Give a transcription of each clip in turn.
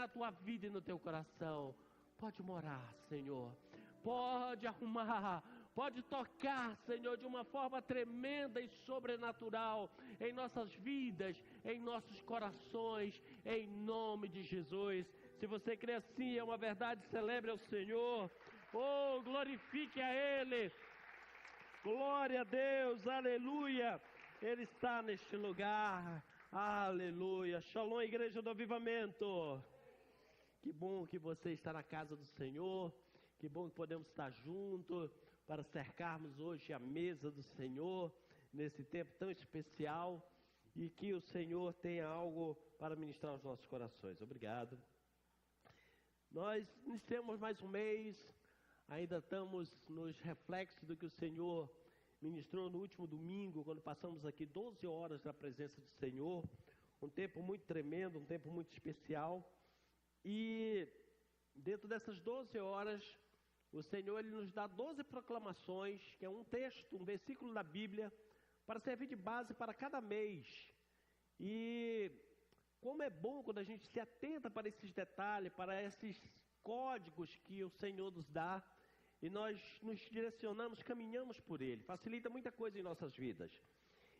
na tua vida e no teu coração. Pode morar, Senhor. Pode arrumar. Pode tocar, Senhor, de uma forma tremenda e sobrenatural em nossas vidas, em nossos corações, em nome de Jesus. Se você crê assim, é uma verdade, celebre ao Senhor. Oh, glorifique a Ele. Glória a Deus, aleluia. Ele está neste lugar, aleluia. Shalom, Igreja do Avivamento. Que bom que você está na casa do Senhor. Que bom que podemos estar juntos para cercarmos hoje a mesa do Senhor, nesse tempo tão especial, e que o Senhor tenha algo para ministrar aos nossos corações. Obrigado. Nós iniciamos mais um mês, ainda estamos nos reflexos do que o Senhor ministrou no último domingo, quando passamos aqui 12 horas na presença do Senhor, um tempo muito tremendo, um tempo muito especial, e dentro dessas 12 horas, o Senhor ele nos dá 12 proclamações, que é um texto, um versículo da Bíblia, para servir de base para cada mês. E como é bom quando a gente se atenta para esses detalhes, para esses códigos que o Senhor nos dá, e nós nos direcionamos, caminhamos por Ele. Facilita muita coisa em nossas vidas.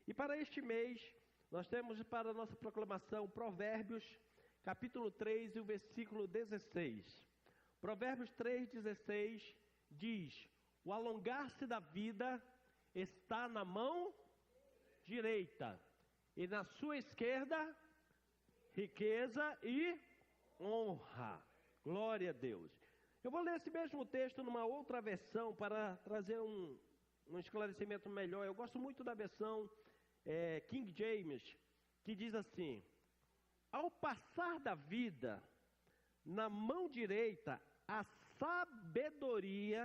E para este mês, nós temos para a nossa proclamação Provérbios, capítulo 3 e o versículo 16. Provérbios 3,16 diz: o alongar-se da vida está na mão direita, e na sua esquerda, riqueza e honra. Glória a Deus. Eu vou ler esse mesmo texto numa outra versão para trazer um esclarecimento melhor. Eu gosto muito da versão King James, que diz assim: ao passar da vida, na mão direita, a sabedoria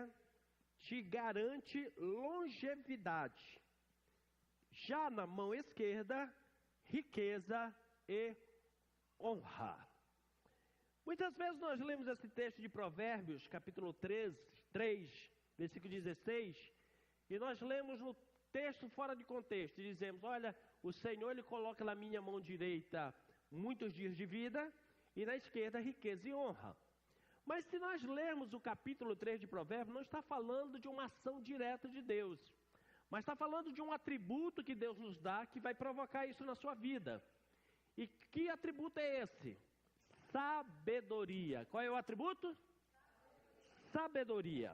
te garante longevidade. Já na mão esquerda, riqueza e honra. Muitas vezes nós lemos esse texto de Provérbios, capítulo 3, versículo 16, e nós lemos no texto fora de contexto, e dizemos: olha, o Senhor ele coloca na minha mão direita muitos dias de vida, e na esquerda riqueza e honra. Mas se nós lermos o capítulo 3 de Provérbios, não está falando de uma ação direta de Deus, mas está falando de um atributo que Deus nos dá, que vai provocar isso na sua vida. E que atributo é esse? Sabedoria. Qual é o atributo? Sabedoria.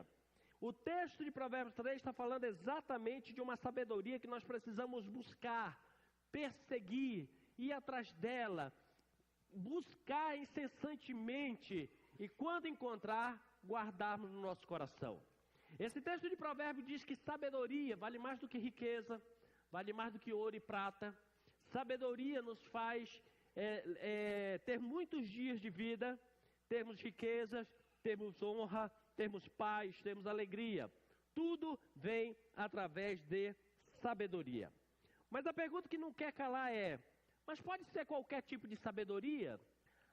O texto de Provérbios 3 está falando exatamente de uma sabedoria que nós precisamos buscar, perseguir, ir atrás dela, buscar incessantemente, e quando encontrar, guardarmos no nosso coração. Esse texto de Provérbios diz que sabedoria vale mais do que riqueza, vale mais do que ouro e prata. Sabedoria nos faz ter muitos dias de vida, termos riquezas, termos honra, termos paz, termos alegria. Tudo vem através de sabedoria. Mas a pergunta que não quer calar é: mas pode ser qualquer tipo de sabedoria?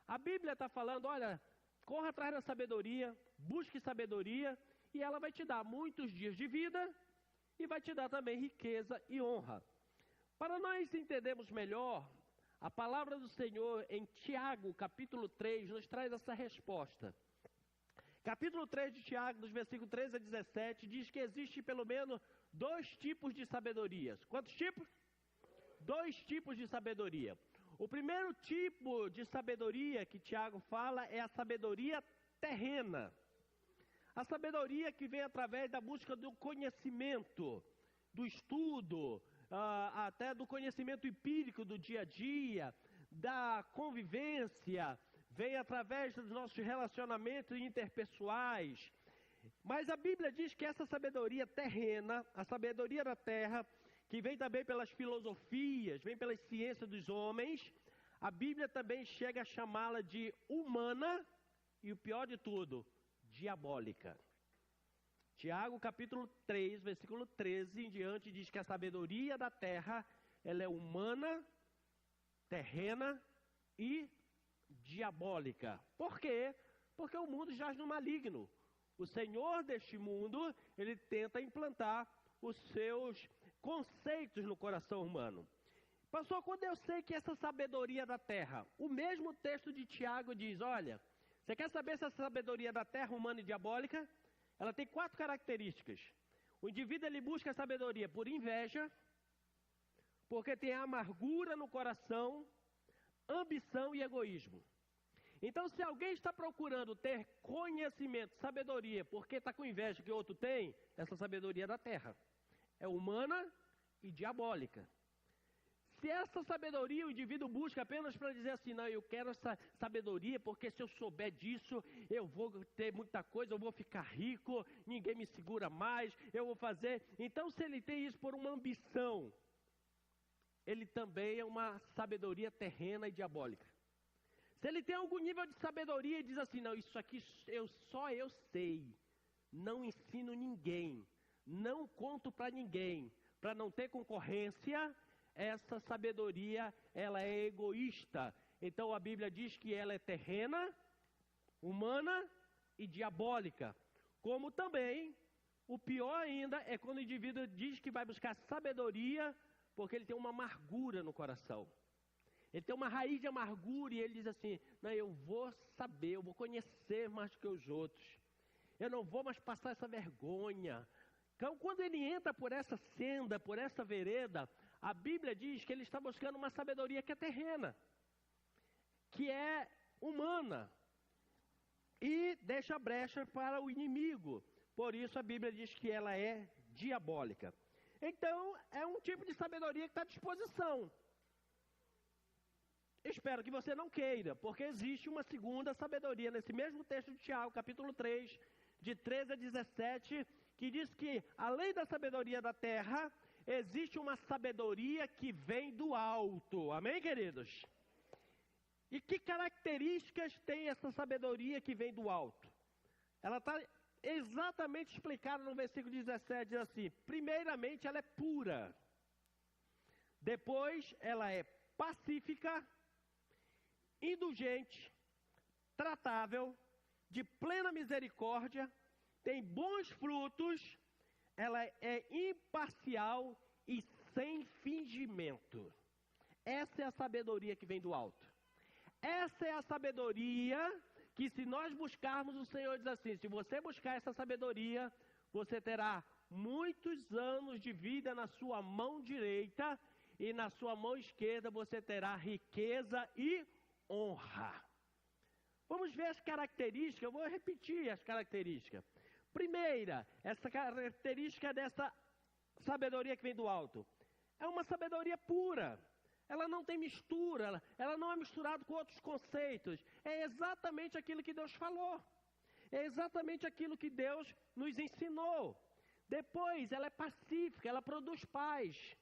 A Bíblia está falando: olha, corra atrás da sabedoria, busque sabedoria, e ela vai te dar muitos dias de vida, e vai te dar também riqueza e honra. Para nós entendermos melhor, a palavra do Senhor em Tiago, capítulo 3, nos traz essa resposta. Capítulo 3 de Tiago, dos versículos 13 a 17, diz que existe pelo menos 2 tipos de sabedorias. Quantos tipos? 2 tipos de sabedoria. O primeiro tipo de sabedoria que Tiago fala é a sabedoria terrena. A sabedoria que vem através da busca do conhecimento, do estudo, até do conhecimento empírico do dia a dia, da convivência, vem através dos nossos relacionamentos interpessoais. Mas a Bíblia diz que essa sabedoria terrena, a sabedoria da terra, que vem também pelas filosofias, vem pelas ciências dos homens, a Bíblia também chega a chamá-la de humana e, o pior de tudo, diabólica. Tiago capítulo 3, versículo 13 em diante, diz que a sabedoria da terra, ela é humana, terrena e diabólica. Por quê? Porque o mundo jaz no maligno. O Senhor deste mundo, ele tenta implantar os seus conceitos no coração humano. Pastor, quando eu sei que essa sabedoria da terra, o mesmo texto de Tiago diz, olha, você quer saber se essa sabedoria da terra, humana e diabólica, ela tem 4 características. O indivíduo, ele busca a sabedoria por inveja, porque tem amargura no coração, ambição e egoísmo. Então, se alguém está procurando ter conhecimento, sabedoria, porque está com inveja que o outro tem, essa sabedoria da terra é humana e diabólica. Se essa sabedoria o indivíduo busca apenas para dizer assim, não, eu quero essa sabedoria, porque se eu souber disso, eu vou ter muita coisa, eu vou ficar rico, ninguém me segura mais, eu vou fazer. Então, se ele tem isso por uma ambição, ele também é uma sabedoria terrena e diabólica. Se ele tem algum nível de sabedoria e diz assim, não, isso aqui só eu sei, não ensino ninguém, não conto para ninguém, para não ter concorrência, essa sabedoria, ela é egoísta. Então a Bíblia diz que ela é terrena, humana e diabólica. Como também, o pior ainda é quando o indivíduo diz que vai buscar sabedoria, porque ele tem uma amargura no coração. Ele tem uma raiz de amargura e ele diz assim, não, eu vou saber, eu vou conhecer mais do que os outros. Eu não vou mais passar essa vergonha. Então, quando ele entra por essa senda, por essa vereda, a Bíblia diz que ele está buscando uma sabedoria que é terrena, que é humana, e deixa brecha para o inimigo. Por isso a Bíblia diz que ela é diabólica. Então, é um tipo de sabedoria que está à disposição. Espero que você não queira, porque existe uma segunda sabedoria, nesse mesmo texto de Tiago, capítulo 3, de 13 a 17, que diz que, além da sabedoria da terra, existe uma sabedoria que vem do alto. Amém, queridos? E que características tem essa sabedoria que vem do alto? Ela está exatamente explicada no versículo 17, diz assim, primeiramente ela é pura, depois ela é pacífica, indulgente, tratável, de plena misericórdia, tem bons frutos, ela é imparcial e sem fingimento. Essa é a sabedoria que vem do alto. Essa é a sabedoria que, se nós buscarmos, o Senhor diz assim, se você buscar essa sabedoria, você terá muitos anos de vida na sua mão direita e na sua mão esquerda você terá riqueza e honra. Vamos ver as características, eu vou repetir as características. Primeira, essa característica dessa sabedoria que vem do alto, é uma sabedoria pura, ela não tem mistura, ela não é misturada com outros conceitos, é exatamente aquilo que Deus falou, é exatamente aquilo que Deus nos ensinou. Depois, ela é pacífica, ela produz paz,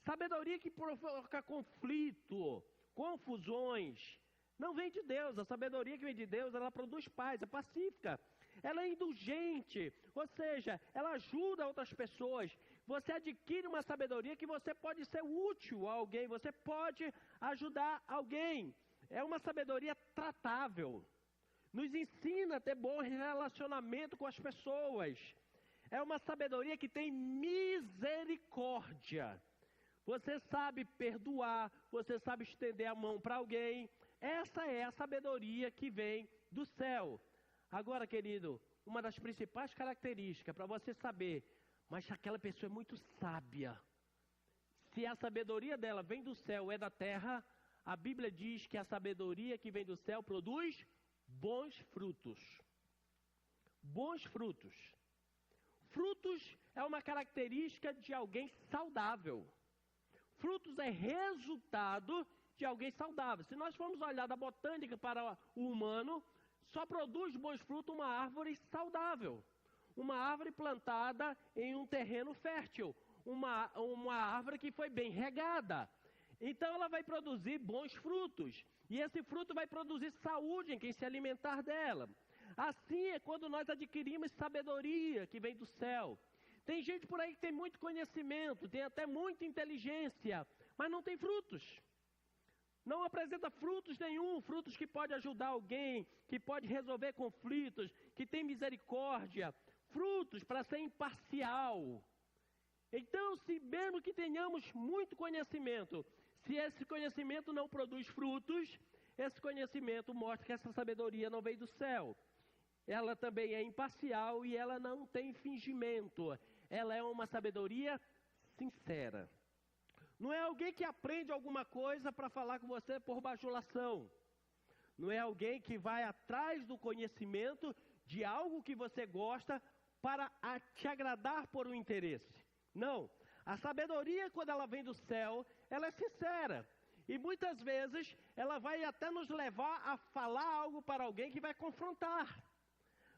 sabedoria que provoca conflito, confusões, não vem de Deus. A sabedoria que vem de Deus, ela produz paz, é pacífica. Ela é indulgente, ou seja, ela ajuda outras pessoas. Você adquire uma sabedoria que você pode ser útil a alguém, você pode ajudar alguém. É uma sabedoria tratável. Nos ensina a ter bom relacionamento com as pessoas. É uma sabedoria que tem misericórdia. Você sabe perdoar, você sabe estender a mão para alguém. Essa é a sabedoria que vem do céu. Agora, querido, uma das principais características para você saber, mas aquela pessoa é muito sábia. Se a sabedoria dela vem do céu, é da terra, a Bíblia diz que a sabedoria que vem do céu produz bons frutos. Bons frutos. Frutos é uma característica de alguém saudável. Frutos é resultado de alguém saudável. Se nós formos olhar da botânica para o humano, só produz bons frutos uma árvore saudável. Uma árvore plantada em um terreno fértil. Uma árvore que foi bem regada. Então ela vai produzir bons frutos. E esse fruto vai produzir saúde em quem se alimentar dela. Assim é quando nós adquirimos sabedoria que vem do céu. Tem gente por aí que tem muito conhecimento, tem até muita inteligência, mas não tem frutos. Não apresenta frutos nenhum, frutos que pode ajudar alguém, que pode resolver conflitos, que tem misericórdia, frutos para ser imparcial. Então, se mesmo que tenhamos muito conhecimento, Se esse conhecimento não produz frutos, esse conhecimento mostra que essa sabedoria não veio do céu. Ela também é imparcial e ela não tem fingimento. Ela é uma sabedoria sincera. Não é alguém que aprende alguma coisa para falar com você por bajulação. Não é alguém que vai atrás do conhecimento de algo que você gosta para te agradar por um interesse. Não. A sabedoria, quando ela vem do céu, ela é sincera. E muitas vezes ela vai até nos levar a falar algo para alguém que vai confrontar.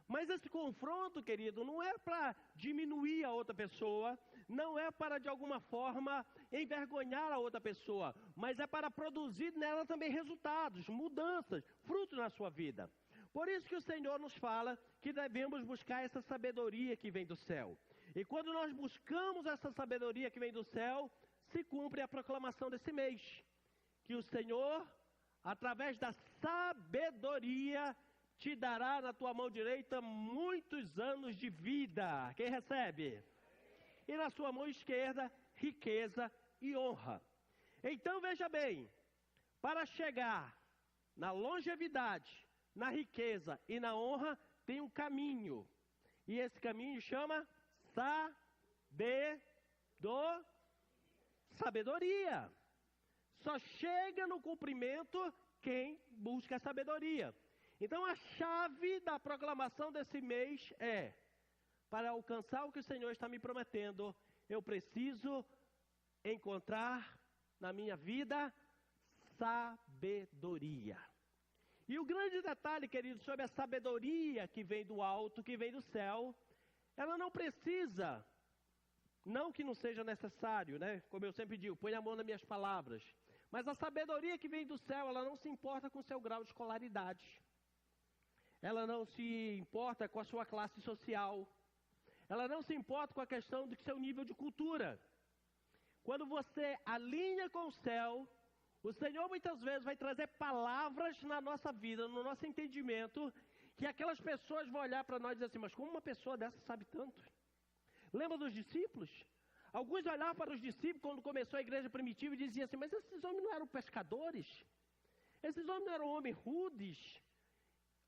Mas esse confronto, querido, não é para diminuir a outra pessoa, não é para de alguma forma envergonhar a outra pessoa, mas é para produzir nela também resultados, mudanças, frutos na sua vida. Por isso que o Senhor nos fala que devemos buscar essa sabedoria que vem do céu. E quando nós buscamos essa sabedoria que vem do céu, se cumpre a proclamação desse mês, que o Senhor, através da sabedoria, te dará na tua mão direita muitos anos de vida. Quem recebe? E na sua mão esquerda, riqueza e honra. Então veja bem, para chegar na longevidade, na riqueza e na honra, tem um caminho. E esse caminho chama sabedoria. Só chega no cumprimento quem busca a sabedoria. Então a chave da proclamação desse mês é: para alcançar o que o Senhor está me prometendo, eu preciso encontrar na minha vida sabedoria. E o grande detalhe, querido, sobre a sabedoria que vem do alto, que vem do céu, ela não precisa, não que não seja necessário, né? Como eu sempre digo, põe a mão nas minhas palavras. Mas a sabedoria que vem do céu, ela não se importa com o seu grau de escolaridade. Ela não se importa com a sua classe social. Ela não se importa com a questão do seu nível de cultura. Quando você alinha com o céu, o Senhor muitas vezes vai trazer palavras na nossa vida, no nosso entendimento, que aquelas pessoas vão olhar para nós e dizer assim: mas como uma pessoa dessa sabe tanto? Lembra dos discípulos? Alguns olhavam para os discípulos quando começou a igreja primitiva e diziam assim: mas esses homens não eram pescadores? Esses homens não eram homens rudes?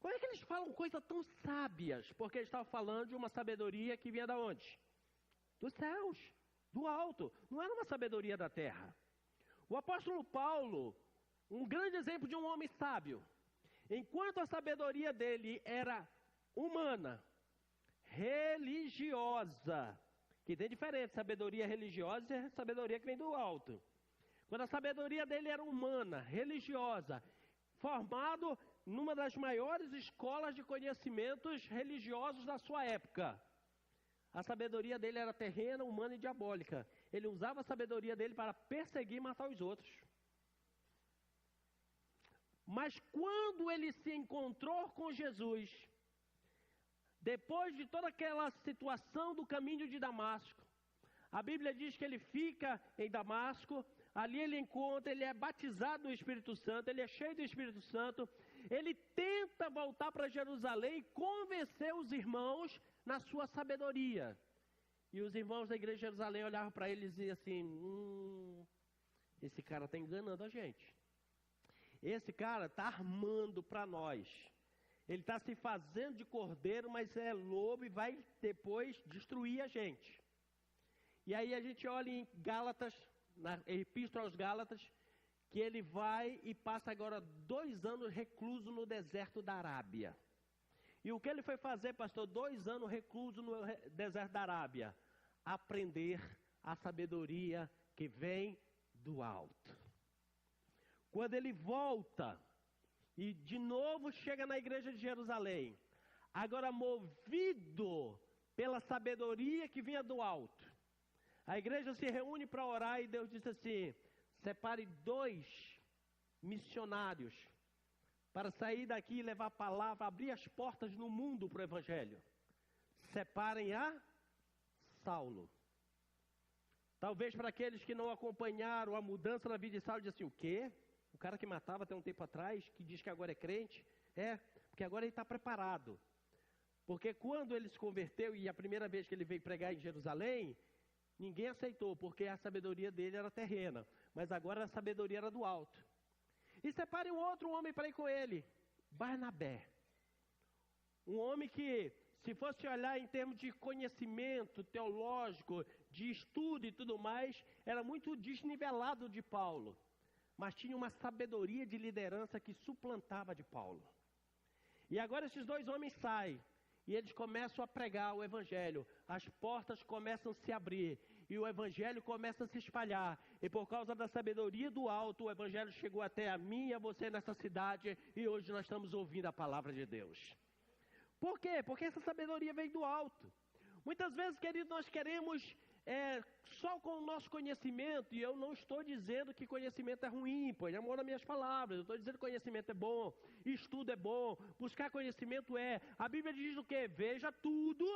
Como é que eles falam coisas tão sábias? Porque eles estavam falando de uma sabedoria que vinha de onde? Dos céus, do alto. Não era uma sabedoria da terra. O apóstolo Paulo, um grande exemplo de um homem sábio. Enquanto a sabedoria dele era humana, religiosa, que tem diferença, sabedoria religiosa e sabedoria que vem do alto. Quando a sabedoria dele era humana, religiosa, formado numa das maiores escolas de conhecimentos religiosos da sua época. A sabedoria dele era terrena, humana e diabólica. Ele usava a sabedoria dele para perseguir e matar os outros. Mas quando ele se encontrou com Jesus, depois de toda aquela situação do caminho de Damasco, a Bíblia diz que ele fica em Damasco, ali ele encontra, ele é batizado no Espírito Santo, ele é cheio do Espírito Santo, ele tenta voltar para Jerusalém e convencer os irmãos na sua sabedoria. E os irmãos da igreja de Jerusalém olhavam para ele e diziam assim: esse cara está enganando a gente. Esse cara está armando para nós. Ele está se fazendo de cordeiro, mas é lobo e vai depois destruir a gente. E aí a gente olha em Gálatas, na Epístola aos Gálatas, que ele vai e passa agora 2 anos recluso no deserto da Arábia. E o que ele foi fazer, pastor? 2 anos recluso no deserto da Arábia? Aprender a sabedoria que vem do alto. Quando ele volta e de novo chega na igreja de Jerusalém, agora movido pela sabedoria que vinha do alto, a igreja se reúne para orar e Deus disse assim: separe 2 missionários para sair daqui e levar a palavra, abrir as portas no mundo para o evangelho. Separem a Saulo. Talvez para aqueles que não acompanharam a mudança na vida de Saulo, dizem assim: o quê? O cara que matava até um tempo atrás, que diz que agora é crente? É, porque agora ele está preparado. Porque quando ele se converteu e a primeira vez que ele veio pregar em Jerusalém, ninguém aceitou, porque a sabedoria dele era terrena. mas agora a sabedoria era do alto. E separe um outro homem para ir com ele, Barnabé. Um homem que, se fosse olhar em termos de conhecimento teológico, de estudo e tudo mais, era muito desnivelado de Paulo, mas tinha uma sabedoria de liderança que suplantava de Paulo. E agora esses dois homens saem, e eles começam a pregar o evangelho, as portas começam a se abrir, e o evangelho começa a se espalhar, e por causa da sabedoria do alto, o evangelho chegou até a mim e a você nessa cidade, e hoje nós estamos ouvindo a palavra de Deus. Por quê? Porque essa sabedoria vem do alto. Muitas vezes, querido, nós queremos só com o nosso conhecimento, e eu não estou dizendo que conhecimento é ruim, põe amor nas minhas palavras, eu estou dizendo que conhecimento é bom, estudo é bom, buscar conhecimento é. A Bíblia diz o quê? Veja tudo,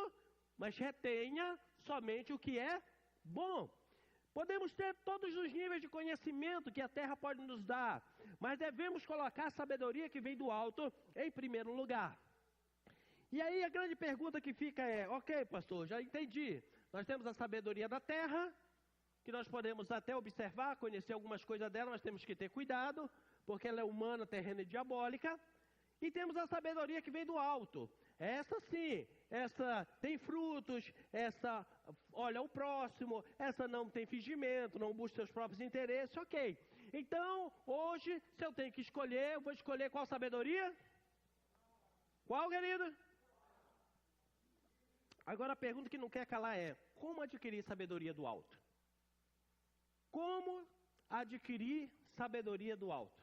mas retenha somente o que é bom. Podemos ter todos os níveis de conhecimento que a terra pode nos dar, mas devemos colocar a sabedoria que vem do alto em primeiro lugar. E aí a grande pergunta que fica é, ok, pastor, já entendi. Nós temos a sabedoria da terra, que nós podemos até observar, conhecer algumas coisas dela, mas temos que ter cuidado, porque ela é humana, terrena e diabólica. E temos a sabedoria que vem do alto. Essa sim, essa tem frutos, essa olha o próximo, essa não tem fingimento, não busca seus próprios interesses, ok. Então, hoje, se eu tenho que escolher, eu vou escolher qual sabedoria? Qual, querido? Agora a pergunta que não quer calar é, como adquirir sabedoria do alto? Como adquirir sabedoria do alto?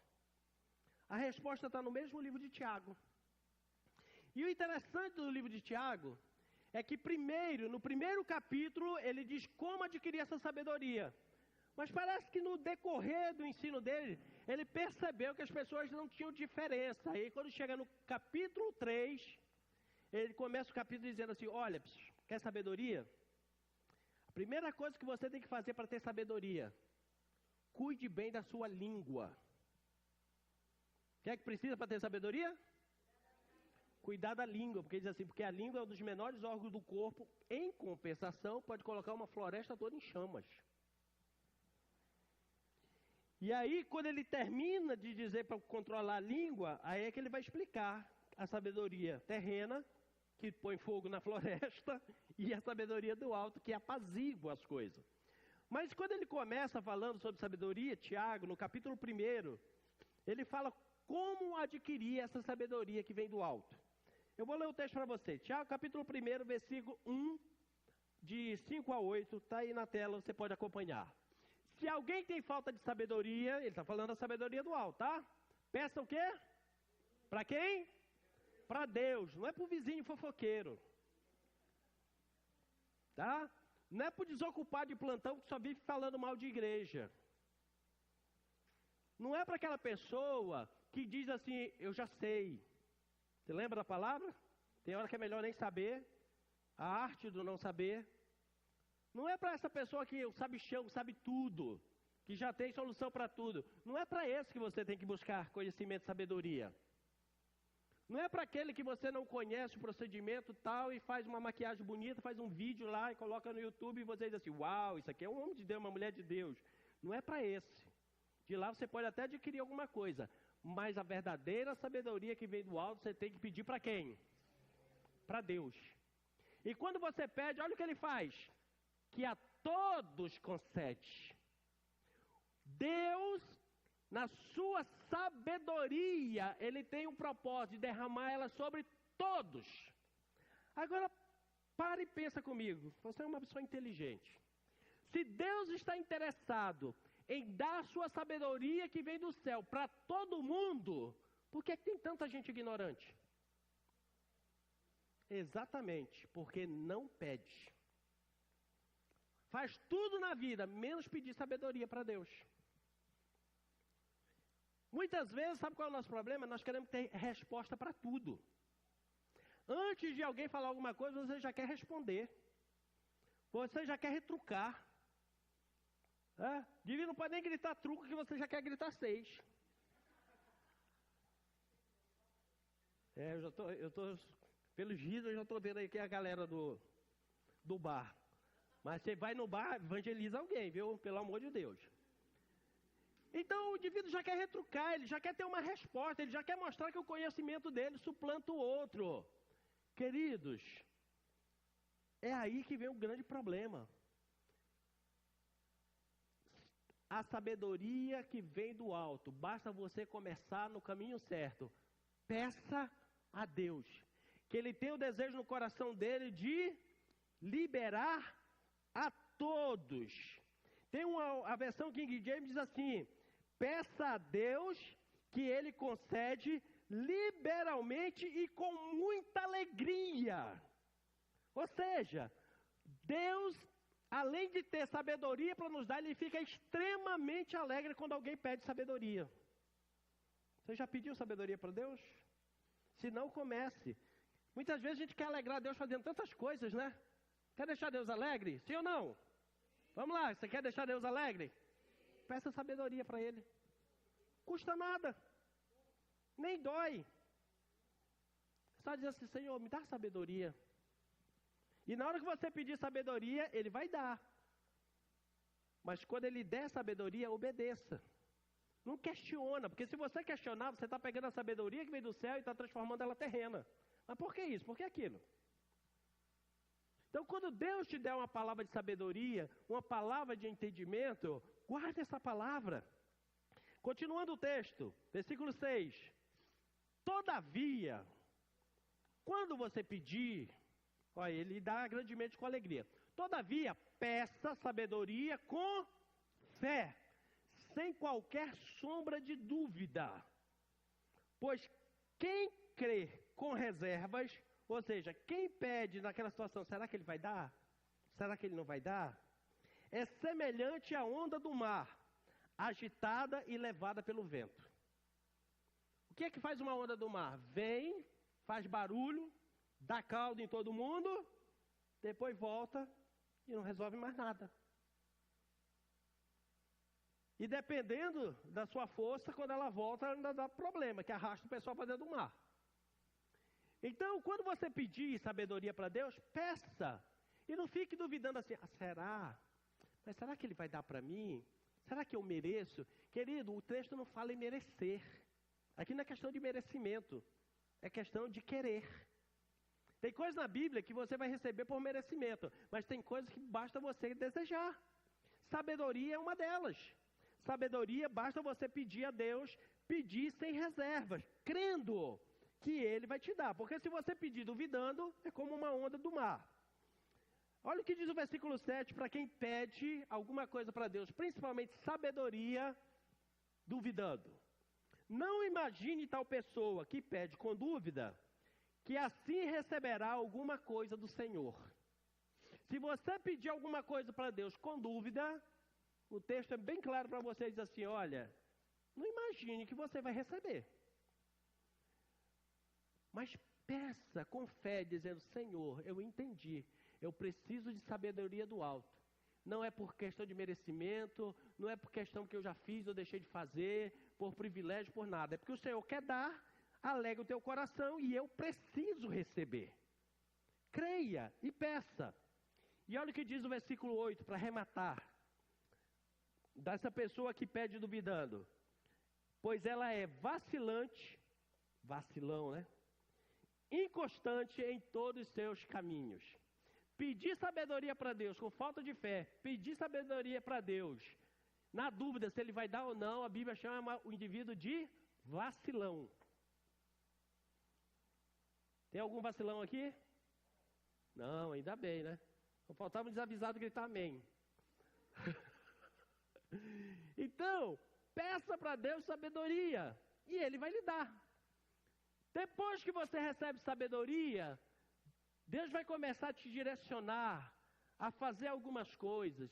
A resposta está no mesmo livro de Tiago. E o interessante do livro de Tiago é que primeiro, no primeiro capítulo, ele diz como adquirir essa sabedoria. Mas parece que no decorrer do ensino dele, ele percebeu que as pessoas não tinham diferença. Aí quando chega no capítulo 3, ele começa o capítulo dizendo assim, olha, quer sabedoria? A primeira coisa que você tem que fazer para ter sabedoria, cuide bem da sua língua. O que é que precisa para ter sabedoria? Cuidar da língua, porque diz assim, porque a língua é um dos menores órgãos do corpo, em compensação, pode colocar uma floresta toda em chamas. E aí, quando ele termina de dizer para controlar a língua, aí é que ele vai explicar a sabedoria terrena, que põe fogo na floresta, e a sabedoria do alto, que apazigua as coisas. Mas quando ele começa falando sobre sabedoria, Tiago, no capítulo 1, ele fala como adquirir essa sabedoria que vem do alto. Eu vou ler o texto para você. Tiago, capítulo 1, versículo 1, de 5 a 8, está aí na tela, você pode acompanhar. Se alguém tem falta de sabedoria, ele está falando da sabedoria do alto, tá? Peça o quê? Para quem? Para Deus, não é para o vizinho fofoqueiro. Tá? Não é para o desocupado de plantão que só vive falando mal de igreja. Não é para aquela pessoa que diz assim, eu já sei. Você lembra da palavra? Tem hora que é melhor nem saber. A arte do não saber. Não é para essa pessoa que sabe chão, sabe tudo. Que já tem solução para tudo. Não é para esse que você tem que buscar conhecimento e sabedoria. Não é para aquele que você não conhece o procedimento tal e faz uma maquiagem bonita, faz um vídeo lá e coloca no YouTube e você diz assim, uau, isso aqui é um homem de Deus, uma mulher de Deus. Não é para esse. De lá você pode até adquirir alguma coisa. Mas a verdadeira sabedoria que vem do alto, você tem que pedir para quem? Para Deus. E quando você pede, olha o que ele faz. Que a todos concede. Deus, na sua sabedoria, ele tem um propósito de derramar ela sobre todos. Agora, para e pensa comigo. Você é uma pessoa inteligente. Se Deus está interessado em dar a sua sabedoria que vem do céu para todo mundo, por que tem tanta gente ignorante? Exatamente, porque não pede. Faz tudo na vida, menos pedir sabedoria para Deus. Muitas vezes, sabe qual é o nosso problema? Nós queremos ter resposta para tudo. Antes de alguém falar alguma coisa, você já quer responder. Você já quer retrucar. Divino não pode nem gritar truco que você já quer gritar 6. Eu tô pelos risos, eu já estou vendo aí que é a galera do bar. Mas você vai no bar, evangeliza alguém, viu? Pelo amor de Deus. Então o indivíduo já quer retrucar, ele já quer ter uma resposta, ele já quer mostrar que o conhecimento dele suplanta o outro. Queridos, é aí que vem o grande problema. A sabedoria que vem do alto, basta você começar no caminho certo. Peça a Deus, que Ele tem o desejo no coração dele de liberar a todos. Tem a versão King James diz assim: peça a Deus que Ele concede liberalmente e com muita alegria. Ou seja, Deus, além de ter sabedoria para nos dar, Ele fica extremamente alegre quando alguém pede sabedoria. Você já pediu sabedoria para Deus? Se não, comece. Muitas vezes a gente quer alegrar Deus fazendo tantas coisas, né? Quer deixar Deus alegre? Sim ou não? Vamos lá, você quer deixar Deus alegre? Peça sabedoria para Ele. Custa nada. Nem dói. Só dizer assim: Senhor, me dá sabedoria. E na hora que você pedir sabedoria, Ele vai dar. Mas quando Ele der sabedoria, obedeça. Não questiona, porque se você questionar, você está pegando a sabedoria que vem do céu e está transformando ela terrena. Mas por que isso? Por que aquilo? Então, quando Deus te der uma palavra de sabedoria, uma palavra de entendimento, guarde essa palavra. Continuando o texto, versículo 6. Todavia, quando você pedir, olha, Ele dá grandemente com alegria. Todavia, peça sabedoria com fé, sem qualquer sombra de dúvida. Pois quem crê com reservas, ou seja, quem pede naquela situação, será que Ele vai dar? Será que Ele não vai dar? É semelhante à onda do mar, agitada e levada pelo vento. O que é que faz uma onda do mar? Vem, faz barulho, dá caldo em todo mundo, depois volta e não resolve mais nada. E dependendo da sua força, quando ela volta, ainda dá problema, que arrasta o pessoal para dentro do mar. Então, quando você pedir sabedoria para Deus, peça. E não fique duvidando assim: será? Mas será que Ele vai dar para mim? Será que eu mereço? Querido, o texto não fala em merecer. Aqui não é questão de merecimento, é questão de querer. Tem coisas na Bíblia que você vai receber por merecimento, mas tem coisas que basta você desejar. Sabedoria é uma delas. Sabedoria, basta você pedir a Deus, pedir sem reservas, crendo que Ele vai te dar. Porque se você pedir duvidando, é como uma onda do mar. Olha o que diz o versículo 7, para quem pede alguma coisa para Deus, principalmente sabedoria, duvidando. Não imagine tal pessoa que pede com dúvida, que assim receberá alguma coisa do Senhor. Se você pedir alguma coisa para Deus com dúvida, o texto é bem claro para você, diz assim: olha, não imagine que você vai receber. Mas peça com fé, dizendo: Senhor, eu entendi, eu preciso de sabedoria do alto. Não é por questão de merecimento, não é por questão que eu já fiz ou deixei de fazer, por privilégio, por nada. É porque o Senhor quer dar, alegra o teu coração e eu preciso receber. Creia e peça. E olha o que diz o versículo 8, para arrematar. Dessa pessoa que pede duvidando. Pois ela é vacilante, vacilão, né? Inconstante em todos os seus caminhos. Pedir sabedoria para Deus com falta de fé, pedir sabedoria para Deus, na dúvida se Ele vai dar ou não, a Bíblia chama o indivíduo de vacilão. Tem algum vacilão aqui? Não, ainda bem, né? Só faltava um desavisado gritar amém. Então, peça para Deus sabedoria e Ele vai lhe dar. Depois que você recebe sabedoria, Deus vai começar a te direcionar a fazer algumas coisas,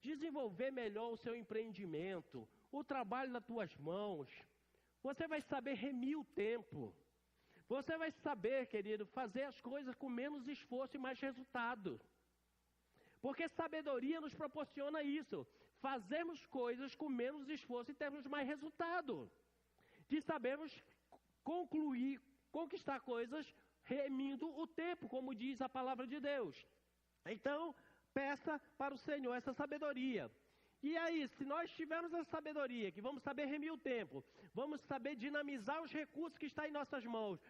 desenvolver melhor o seu empreendimento, o trabalho nas tuas mãos. Você vai saber remir o tempo. Você vai saber, querido, fazer as coisas com menos esforço e mais resultado. Porque sabedoria nos proporciona isso. Fazermos coisas com menos esforço e termos mais resultado. De sabermos conquistar coisas remindo o tempo, como diz a palavra de Deus. Então, peça para o Senhor essa sabedoria. E aí, se nós tivermos essa sabedoria, que vamos saber remir o tempo, vamos saber dinamizar os recursos que estão em nossas mãos,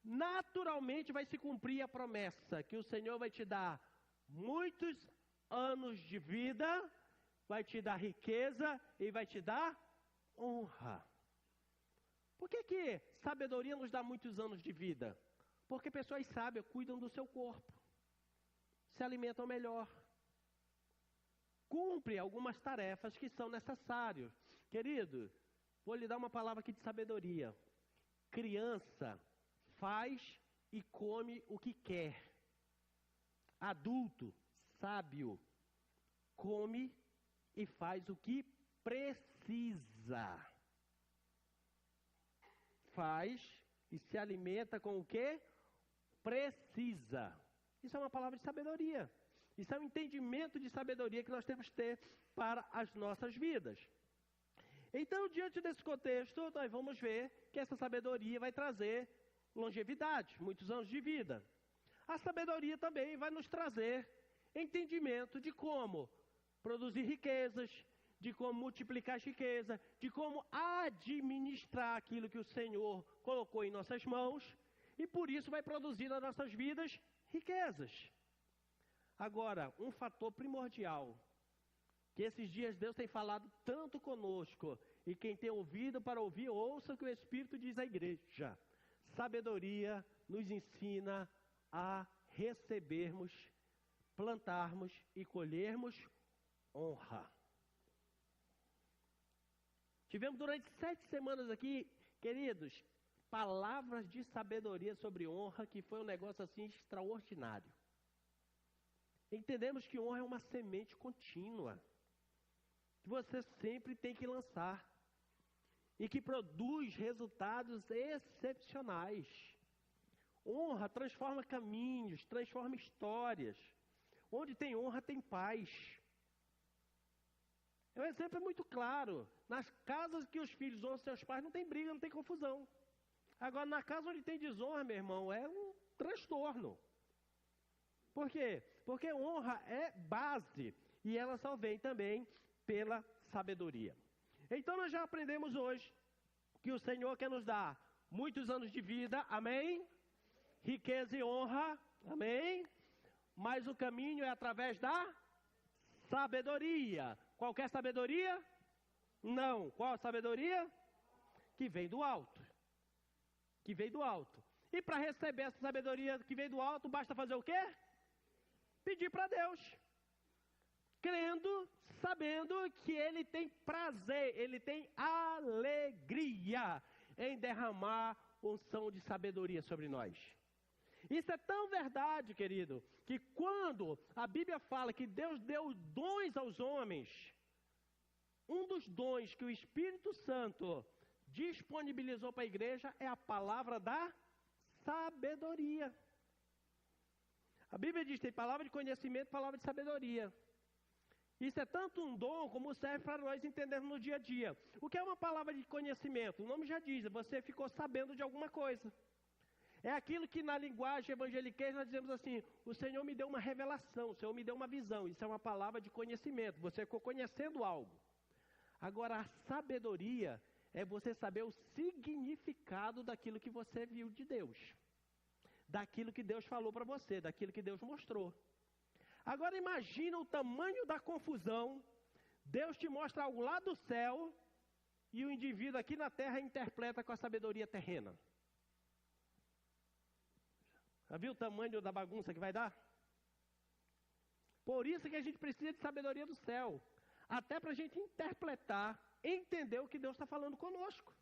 naturalmente vai se cumprir a promessa que o Senhor vai te dar muitos anos de vida, vai te dar riqueza e vai te dar honra. Por que sabedoria nos dá muitos anos de vida? Porque pessoas sábias cuidam do seu corpo, se alimentam melhor, cumprem algumas tarefas que são necessárias. Querido, vou lhe dar uma palavra aqui de sabedoria. Criança faz e come o que quer. Adulto, sábio, come e faz o que precisa. Faz e se alimenta com o que precisa. Isso é uma palavra de sabedoria. Isso é um entendimento de sabedoria que nós temos que ter para as nossas vidas. Então, diante desse contexto, nós vamos ver que essa sabedoria vai trazer longevidade, muitos anos de vida. A sabedoria também vai nos trazer entendimento de como produzir riquezas, de como multiplicar as riquezas, de como administrar aquilo que o Senhor colocou em nossas mãos, e por isso vai produzir nas nossas vidas riquezas. Agora, um fator primordial, que esses dias Deus tem falado tanto conosco, e quem tem ouvido para ouvir, ouça o que o Espírito diz à igreja. Sabedoria nos ensina a recebermos, plantarmos e colhermos honra. Tivemos durante 7 semanas aqui, queridos, palavras de sabedoria sobre honra, que foi um negócio assim extraordinário. Entendemos que honra é uma semente contínua, que você sempre tem que lançar, e que produz resultados excepcionais. Honra transforma caminhos, transforma histórias. Onde tem honra, tem paz. O exemplo é muito claro. Nas casas que os filhos honram seus pais, não tem briga, não tem confusão. Agora, na casa onde tem desonra, meu irmão, é um transtorno. Por quê? Porque honra é base, e ela só vem também pela sabedoria. Então, nós já aprendemos hoje que o Senhor quer nos dar muitos anos de vida, amém? Riqueza e honra, amém? Mas o caminho é através da sabedoria. Qualquer sabedoria? Não. Qual a sabedoria? Que vem do alto. Que vem do alto. E para receber essa sabedoria que vem do alto, basta fazer o quê? Pedir para Deus. Crendo, sabendo que Ele tem prazer, Ele tem alegria em derramar unção de sabedoria sobre nós. Isso é tão verdade, querido, que quando a Bíblia fala que Deus deu dons aos homens, um dos dons que o Espírito Santo disponibilizou para a igreja é a palavra da sabedoria. A Bíblia diz que tem palavra de conhecimento e palavra de sabedoria. Isso é tanto um dom como serve para nós entendermos no dia a dia. O que é uma palavra de conhecimento? O nome já diz, você ficou sabendo de alguma coisa. É aquilo que na linguagem evangeliquez nós dizemos assim, o Senhor me deu uma revelação, o Senhor me deu uma visão. Isso é uma palavra de conhecimento, você ficou conhecendo algo. Agora, a sabedoria é você saber o significado daquilo que você viu de Deus. Daquilo que Deus falou para você, daquilo que Deus mostrou. Agora imagina o tamanho da confusão, Deus te mostra algo lá do céu, e o indivíduo aqui na terra interpreta com a sabedoria terrena. Já viu o tamanho da bagunça que vai dar? Por isso que a gente precisa de sabedoria do céu, até para a gente interpretar, entender o que Deus está falando conosco.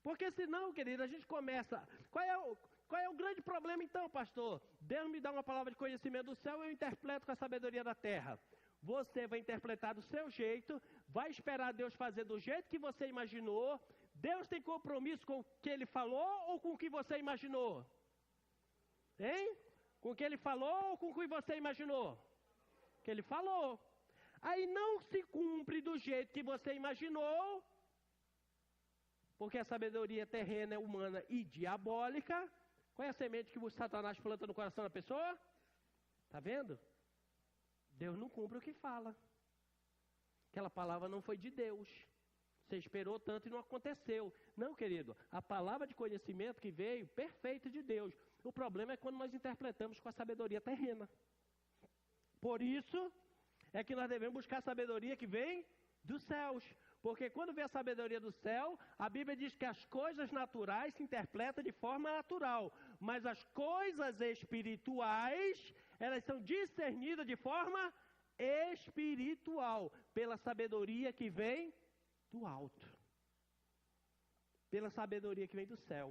Porque senão, querido, a gente começa... Qual é o grande problema então, pastor? Deus me dá uma palavra de conhecimento do céu e eu interpreto com a sabedoria da terra. Você vai interpretar do seu jeito, vai esperar Deus fazer do jeito que você imaginou. Deus tem compromisso com o que Ele falou ou com o que você imaginou? Hein? Com o que Ele falou ou com o que você imaginou? O que Ele falou. Aí não se cumpre do jeito que você imaginou, porque a sabedoria terrena é humana e diabólica. Qual é a semente que o Satanás planta no coração da pessoa? Está vendo? Deus não cumpre o que fala. Aquela palavra não foi de Deus. Você esperou tanto e não aconteceu. Não, querido, a palavra de conhecimento que veio, perfeita de Deus. O problema é quando nós interpretamos com a sabedoria terrena. Por isso é que nós devemos buscar a sabedoria que vem dos céus. Porque quando vem a sabedoria do céu, a Bíblia diz que as coisas naturais se interpretam de forma natural. Mas as coisas espirituais, elas são discernidas de forma espiritual. Pela sabedoria que vem do alto. Pela sabedoria que vem do céu.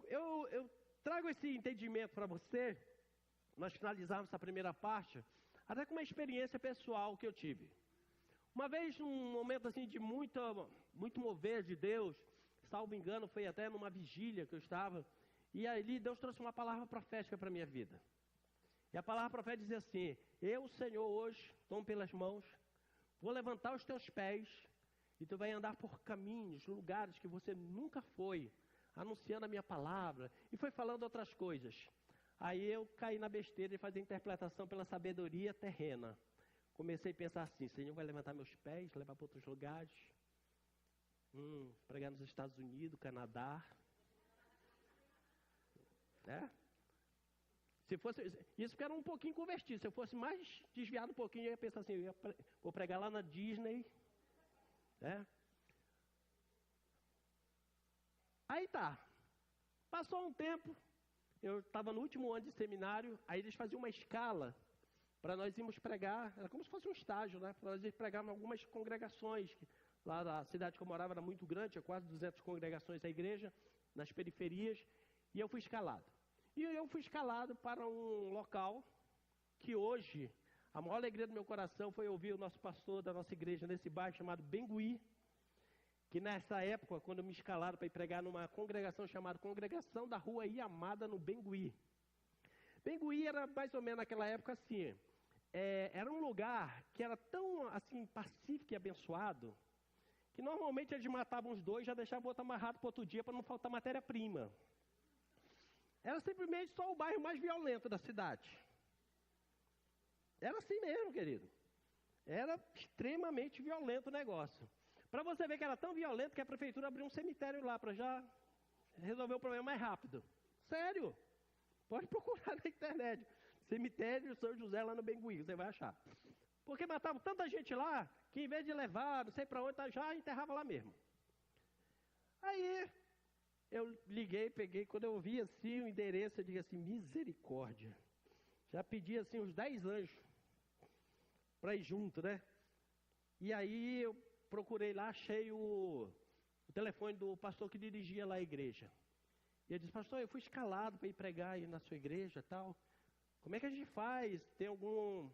Eu trago esse entendimento para você. Nós finalizarmos essa primeira parte, até com uma experiência pessoal que eu tive. Uma vez, num momento assim de muito mover de Deus, salvo engano, foi até numa vigília que eu estava, e ali Deus trouxe uma palavra profética para a minha vida. E a palavra profética dizia assim: eu, Senhor, hoje, tomo pelas mãos, vou levantar os teus pés, e tu vai andar por caminhos, lugares que você nunca foi, anunciando a minha palavra, e foi falando outras coisas. Aí eu caí na besteira de fazer interpretação pela sabedoria terrena. Comecei a pensar assim: Senhor vai levantar meus pés, levar para outros lugares, pregar nos Estados Unidos, Canadá. Se fosse, isso porque era um pouquinho convertido. Se eu fosse mais desviado um pouquinho, eu ia pensar assim: vou pregar lá na Disney. Aí tá. Passou um tempo, eu estava no último ano de seminário, aí eles faziam uma escala para nós irmos pregar, era como se fosse um estágio, né? Para nós irmos pregar em algumas congregações. Lá da cidade que eu morava era muito grande, tinha quase 200 congregações da igreja, nas periferias, e eu fui escalado. E eu fui escalado para um local que hoje, a maior alegria do meu coração foi ouvir o nosso pastor da nossa igreja nesse bairro chamado Bengui, que nessa época, quando me escalaram para ir pregar numa congregação chamada Congregação da Rua Iamada, no Bengui. Bengui era mais ou menos naquela época assim, era um lugar que era tão assim pacífico e abençoado, que normalmente eles matavam os dois e já deixavam o outro amarrado para outro dia para não faltar matéria-prima. Era simplesmente só o bairro mais violento da cidade. Era assim mesmo, querido. Era extremamente violento o negócio. Para você ver que era tão violento que a prefeitura abriu um cemitério lá para já resolver o problema mais rápido. Sério. Pode procurar na internet. Cemitério São José lá no Bengui, você vai achar. Porque matavam tanta gente lá, que em vez de levar, não sei para onde, já enterrava lá mesmo. Aí, eu liguei, peguei, quando eu vi assim o endereço, eu disse assim: misericórdia. Já pedi assim uns 10 anjos para ir junto, né? E aí eu procurei lá, achei o telefone do pastor que dirigia lá a igreja. E ele disse: pastor, eu fui escalado para ir pregar aí na sua igreja e tal. Como é que a gente faz? Tem alguma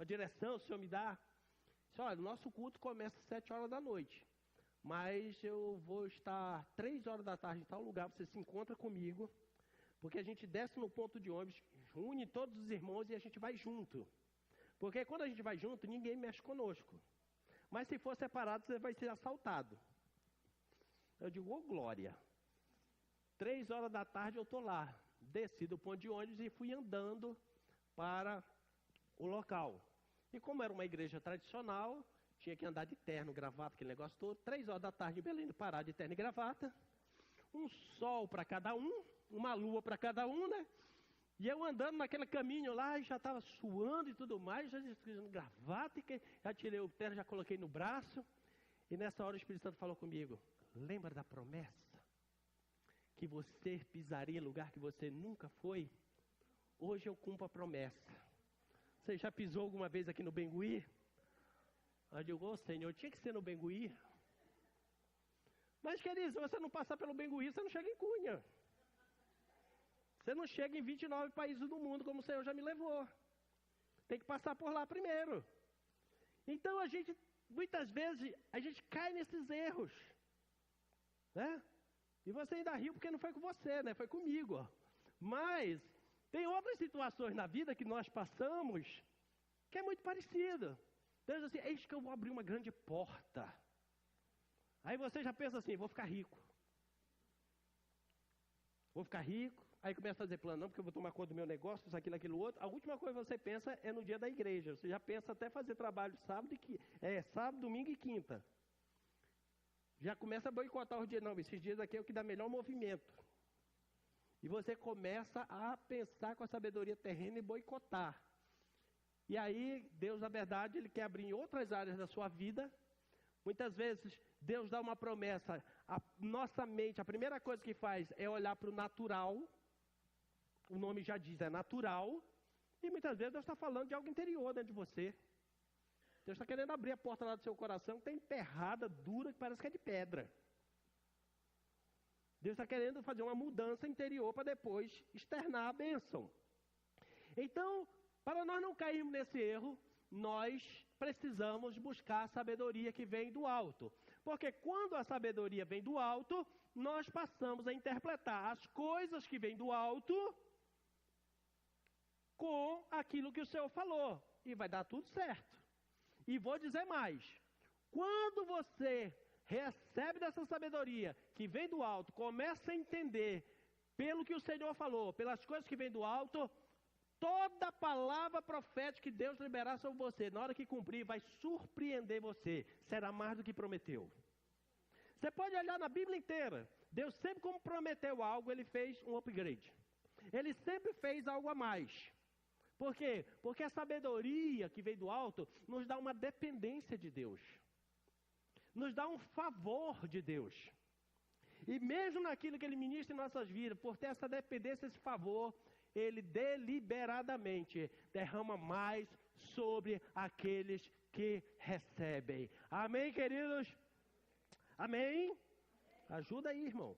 direção o senhor me dá? Eu disse: olha, o nosso culto começa às 7 horas da noite. Mas eu vou estar 3 horas da tarde em tal lugar, você se encontra comigo. Porque a gente desce no ponto de ônibus, une todos os irmãos e a gente vai junto. Porque quando a gente vai junto, ninguém mexe conosco. Mas se for separado, você vai ser assaltado. Eu digo: ô glória. 3 horas da tarde eu estou lá. Desci do ponto de ônibus e fui andando para o local. E como era uma igreja tradicional, tinha que andar de terno, gravata, aquele negócio todo. 3 horas da tarde em Belém do Pará de terno e gravata. Um sol para cada um, uma lua para cada um, né? E eu andando naquele caminho lá, e já estava suando e tudo mais, já escrevendo gravata, já tirei o terno, já coloquei no braço. E nessa hora o Espírito Santo falou comigo: lembra da promessa? Que você pisaria em lugar que você nunca foi? Hoje eu cumpro a promessa. Você já pisou alguma vez aqui no Bengui? Eu digo: ô Senhor, tinha que ser no Bengui. Mas querido, se você não passar pelo Bengui, você não chega em Cunha. Você não chega em 29 países do mundo, como o Senhor já me levou. Tem que passar por lá primeiro. Então muitas vezes, a gente cai nesses erros. Né? E você ainda riu porque não foi com você, né? Foi comigo. Ó. Mas tem outras situações na vida que nós passamos que é muito parecido. Então, assim, eis que eu vou abrir uma grande porta. Aí você já pensa assim: vou ficar rico. vou ficar rico. Aí começa a fazer plano, não, porque eu vou tomar conta do meu negócio, isso, aquilo, outro. A última coisa que você pensa é no dia da igreja. Você já pensa até fazer trabalho sábado, domingo e quinta. Já começa a boicotar os dias. Não, esses dias aqui é o que dá melhor movimento. E você começa a pensar com a sabedoria terrena e boicotar. E aí, Deus, na verdade, Ele quer abrir em outras áreas da sua vida. Muitas vezes, Deus dá uma promessa. A nossa mente, a primeira coisa que faz é olhar para o natural. O nome já diz, é natural. E muitas vezes Deus está falando de algo interior dentro de você. Deus está querendo abrir a porta lá do seu coração, que está emperrada, dura, que parece que é de pedra. Deus está querendo fazer uma mudança interior para depois externar a bênção. Então, para nós não cairmos nesse erro, nós precisamos buscar a sabedoria que vem do alto. Porque quando a sabedoria vem do alto, nós passamos a interpretar as coisas que vêm do alto com aquilo que o Senhor falou. E vai dar tudo certo. E vou dizer mais. Quando você recebe dessa sabedoria que vem do alto, começa a entender pelo que o Senhor falou, pelas coisas que vêm do alto, toda palavra profética que Deus liberar sobre você, na hora que cumprir, vai surpreender você. Será mais do que prometeu. Você pode olhar na Bíblia inteira. Deus sempre, como prometeu algo, Ele fez um upgrade. Ele sempre fez algo a mais. Por quê? Porque a sabedoria que vem do alto nos dá uma dependência de Deus. Nos dá um favor de Deus. E mesmo naquilo que Ele ministra em nossas vidas, por ter essa dependência, esse favor, Ele deliberadamente derrama mais sobre aqueles que recebem. Amém, queridos? Amém? Ajuda aí, irmão.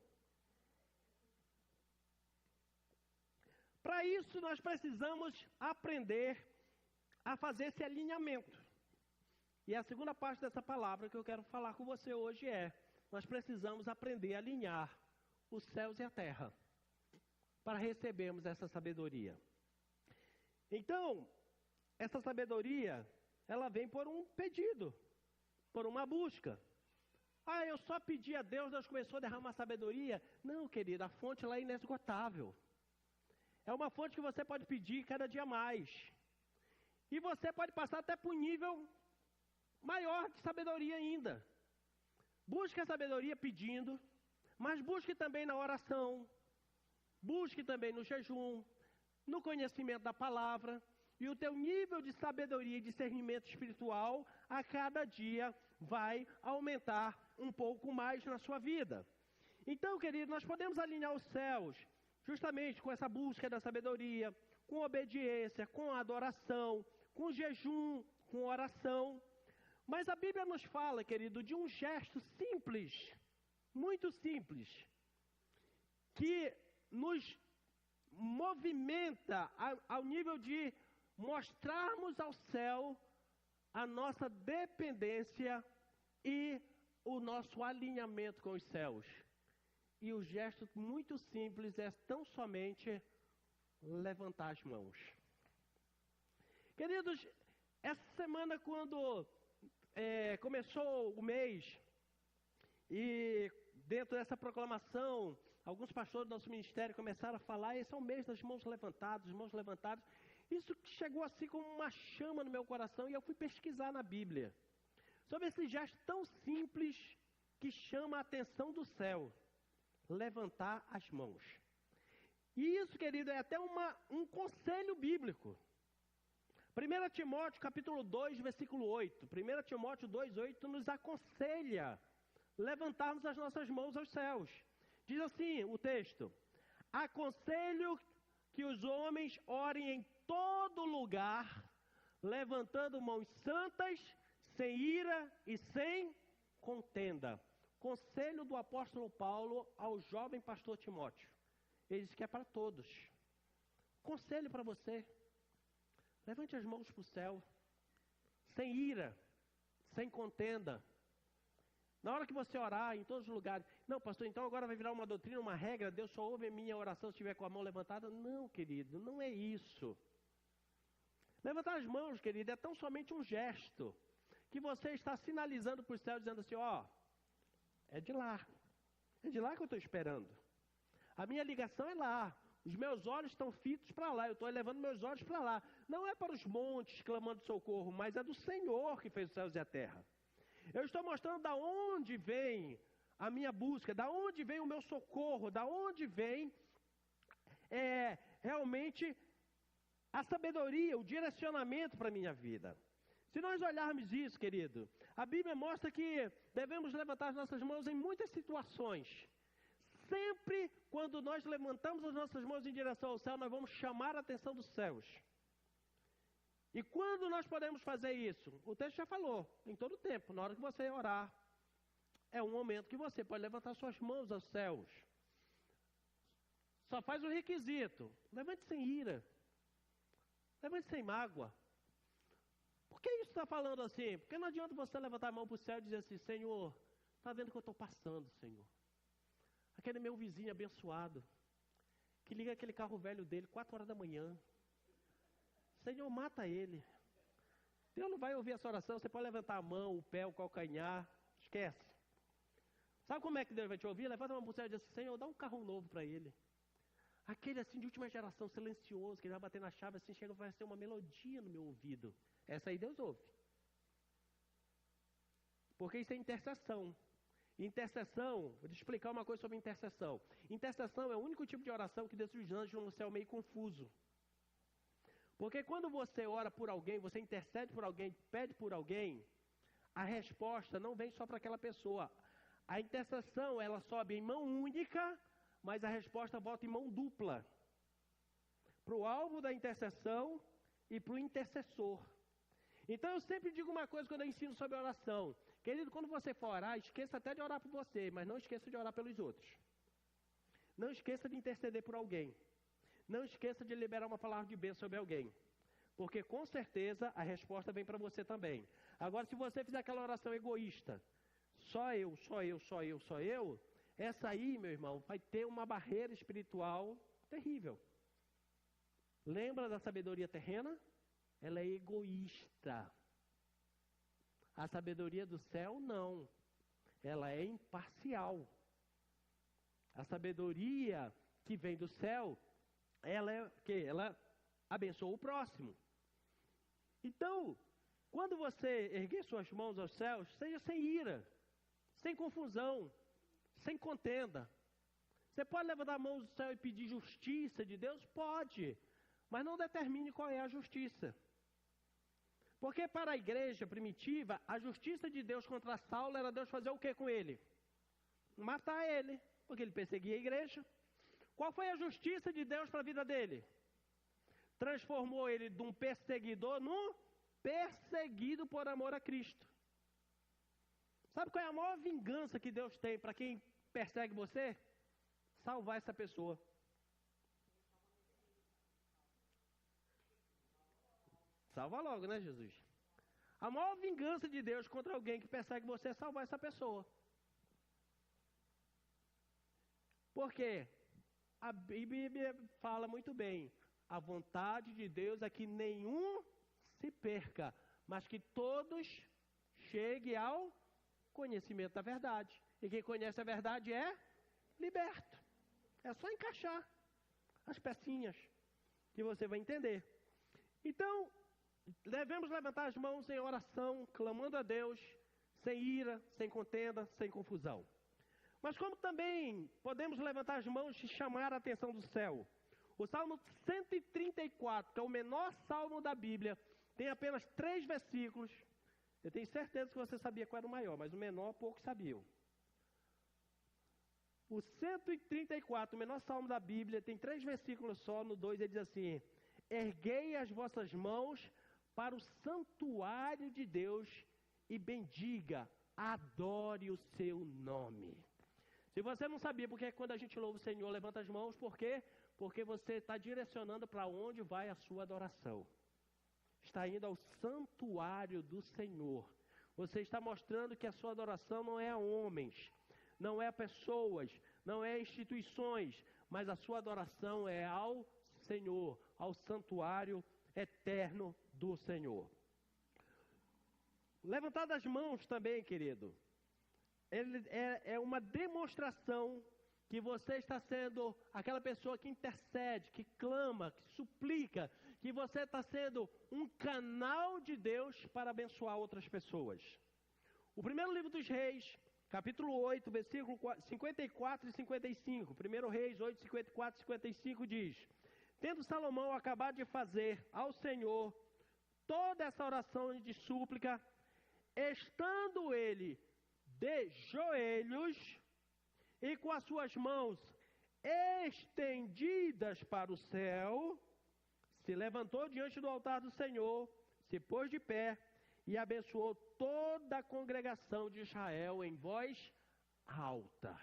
Para isso, nós precisamos aprender a fazer esse alinhamento. E a segunda parte dessa palavra que eu quero falar com você hoje é: nós precisamos aprender a alinhar os céus e a terra para recebermos essa sabedoria. Então, essa sabedoria, ela vem por um pedido, por uma busca. Ah, eu só pedi a Deus, Deus começou a derramar sabedoria. Não, querida, a fonte lá é inesgotável. É uma fonte que você pode pedir cada dia mais. E você pode passar até para um nível maior de sabedoria ainda. Busque a sabedoria pedindo, mas busque também na oração. Busque também no jejum, no conhecimento da palavra. E o teu nível de sabedoria e discernimento espiritual, a cada dia, vai aumentar um pouco mais na sua vida. Então, querido, nós podemos alinhar os céus justamente com essa busca da sabedoria, com obediência, com adoração, com jejum, com oração. Mas a Bíblia nos fala, querido, de um gesto simples, muito simples, que nos movimenta ao nível de mostrarmos ao céu a nossa dependência e o nosso alinhamento com os céus. E o gesto muito simples é tão somente levantar as mãos. Queridos, essa semana quando começou o mês, e dentro dessa proclamação, alguns pastores do nosso ministério começaram a falar: esse é o mês das mãos levantadas, mãos levantadas. Isso chegou assim como uma chama no meu coração, e eu fui pesquisar na Bíblia sobre esse gesto tão simples que chama a atenção do céu: levantar as mãos. E isso, querido, é até um conselho bíblico. 1 Timóteo capítulo 2, versículo 8. 1 Timóteo 2, 8 nos aconselha levantarmos as nossas mãos aos céus. Diz assim o texto: aconselho que os homens orem em todo lugar, levantando mãos santas, sem ira e sem contenda. Conselho do apóstolo Paulo ao jovem pastor Timóteo. Ele diz que é para todos. Conselho para você: levante as mãos para o céu, sem ira, sem contenda. Na hora que você orar, em todos os lugares: não, pastor, então agora vai virar uma doutrina, uma regra, Deus só ouve a minha oração se estiver com a mão levantada. Não, querido, não é isso. Levantar as mãos, querido, é tão somente um gesto que você está sinalizando para o céu, dizendo assim: ó, é de lá que eu estou esperando. A minha ligação é lá. Os meus olhos estão fitos para lá. Eu estou elevando meus olhos para lá. Não é para os montes clamando socorro, mas é do Senhor que fez os céus e a terra. Eu estou mostrando da onde vem a minha busca, da onde vem o meu socorro, da onde vem realmente a sabedoria, o direcionamento para a minha vida. Se nós olharmos isso, querido, a Bíblia mostra que devemos levantar as nossas mãos em muitas situações. Sempre quando nós levantamos as nossas mãos em direção ao céu, nós vamos chamar a atenção dos céus. E quando nós podemos fazer isso? O texto já falou, em todo tempo, na hora que você orar, é um momento que você pode levantar suas mãos aos céus. Só faz um requisito, levante sem ira, levante sem mágoa. Por que isso está falando assim? Porque não adianta você levantar a mão para o céu e dizer assim, Senhor, está vendo o que eu estou passando, Senhor? Aquele meu vizinho abençoado, que liga aquele carro velho dele 4 horas da manhã. Senhor, mata ele. Deus não vai ouvir essa oração, você pode levantar a mão, o pé, o calcanhar, esquece. Sabe como é que Deus vai te ouvir? Levanta a mão para o céu e diz assim, Senhor, dá um carro novo para ele. Aquele assim de última geração, silencioso, que ele vai bater na chave assim, chega, vai ser uma melodia no meu ouvido. Essa aí Deus ouve. Porque isso é intercessão. Intercessão, vou te explicar uma coisa sobre intercessão. Intercessão é o único tipo de oração que deixa os anjos no céu meio confuso. Porque quando você ora por alguém, você intercede por alguém, pede por alguém, a resposta não vem só para aquela pessoa. A intercessão, ela sobe em mão única, mas a resposta volta em mão dupla. Para o alvo da intercessão e para o intercessor. Então eu sempre digo uma coisa quando eu ensino sobre oração. Querido, quando você for orar, esqueça até de orar por você, mas não esqueça de orar pelos outros. Não esqueça de interceder por alguém. Não esqueça de liberar uma palavra de bênção sobre alguém. Porque com certeza a resposta vem para você também. Agora, se você fizer aquela oração egoísta, só eu, só eu, só eu, só eu, essa aí, meu irmão, vai ter uma barreira espiritual terrível. Lembra da sabedoria terrena? Ela é egoísta. A sabedoria do céu, não. Ela é imparcial. A sabedoria que vem do céu, ela abençoa o próximo. Então, quando você erguer suas mãos aos céus, seja sem ira, sem confusão, sem contenda. Você pode levantar a mão do céu e pedir justiça de Deus? Pode. Mas não determine qual é a justiça. Porque para a igreja primitiva, a justiça de Deus contra Saulo era Deus fazer o que com ele? Matar ele, porque ele perseguia a igreja. Qual foi a justiça de Deus para a vida dele? Transformou ele de um perseguidor num perseguido por amor a Cristo. Sabe qual é a maior vingança que Deus tem para quem persegue você? Salvar essa pessoa. Salva logo, né, Jesus? A maior vingança de Deus contra alguém que persegue você é salvar essa pessoa. Por quê? A Bíblia fala muito bem. A vontade de Deus é que nenhum se perca, mas que todos cheguem ao conhecimento da verdade. E quem conhece a verdade é liberto. É só encaixar as pecinhas que você vai entender. Então, devemos levantar as mãos em oração, clamando a Deus, sem ira, sem contenda, sem confusão. Mas como também podemos levantar as mãos e chamar a atenção do céu? O Salmo 134, que é o menor salmo da Bíblia, tem apenas 3 versículos. Eu tenho certeza que você sabia qual era o maior, mas o menor poucos sabiam. O 134, o menor salmo da Bíblia, tem 3 versículos só. No 2 ele diz assim: erguei as vossas mãos para o santuário de Deus e bendiga, adore o seu nome. Se você não sabia porque quando a gente louva o Senhor, levanta as mãos, por quê? Porque você está direcionando para onde vai a sua adoração. Está indo ao santuário do Senhor. Você está mostrando que a sua adoração não é a homens, não é a pessoas, não é a instituições, mas a sua adoração é ao Senhor, ao santuário eterno do Senhor. Levantar das mãos também, querido, é uma demonstração que você está sendo aquela pessoa que intercede, que clama, que suplica, que você está sendo um canal de Deus para abençoar outras pessoas. O primeiro livro dos Reis, capítulo 8, versículo 54 e 55, 1 Reis 8, 54 e 55 diz: tendo Salomão acabado de fazer ao Senhor toda essa oração de súplica, estando ele de joelhos e com as suas mãos estendidas para o céu, se levantou diante do altar do Senhor, se pôs de pé e abençoou toda a congregação de Israel em voz alta.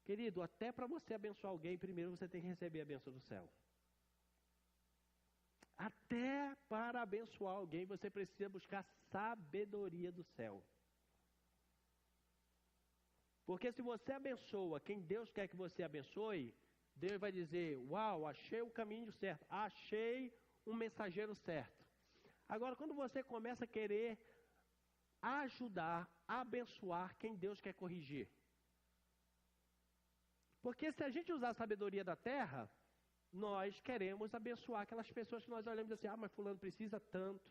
Querido, até para você abençoar alguém, primeiro você tem que receber a bênção do céu. Até para abençoar alguém, você precisa buscar sabedoria do céu. Porque se você abençoa quem Deus quer que você abençoe, Deus vai dizer: uau, achei o caminho certo, achei um mensageiro certo. Agora, quando você começa a querer ajudar, abençoar quem Deus quer corrigir. Porque se a gente usar a sabedoria da terra, nós queremos abençoar aquelas pessoas que nós olhamos assim: ah, mas fulano precisa tanto.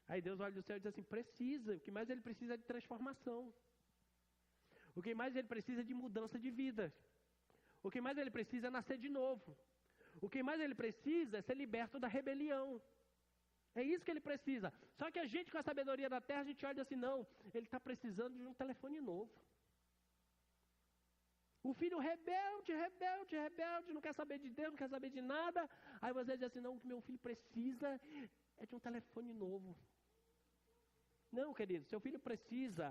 Aí Deus olha do céu e diz assim: precisa, o que mais ele precisa é de transformação. O que mais ele precisa é de mudança de vida. O que mais ele precisa é nascer de novo. O que mais ele precisa é ser liberto da rebelião. É isso que ele precisa. Só que a gente, com a sabedoria da terra, a gente olha assim: não, ele está precisando de um telefone novo. O filho rebelde, rebelde, rebelde, não quer saber de Deus, não quer saber de nada. Aí você diz assim: não, o que meu filho precisa é de um telefone novo. Não, querido, seu filho precisa,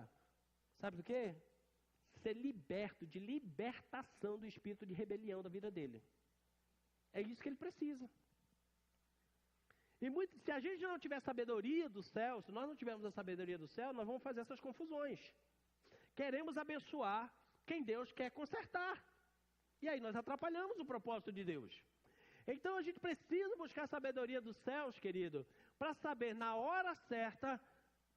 sabe do quê? Ser liberto, de libertação do espírito de rebelião da vida dele. É isso que ele precisa. E se a gente não tiver sabedoria do céu, se nós não tivermos a sabedoria do céu, nós vamos fazer essas confusões. Queremos abençoar quem Deus quer consertar. E aí nós atrapalhamos o propósito de Deus. Então a gente precisa buscar a sabedoria dos céus, querido, para saber na hora certa,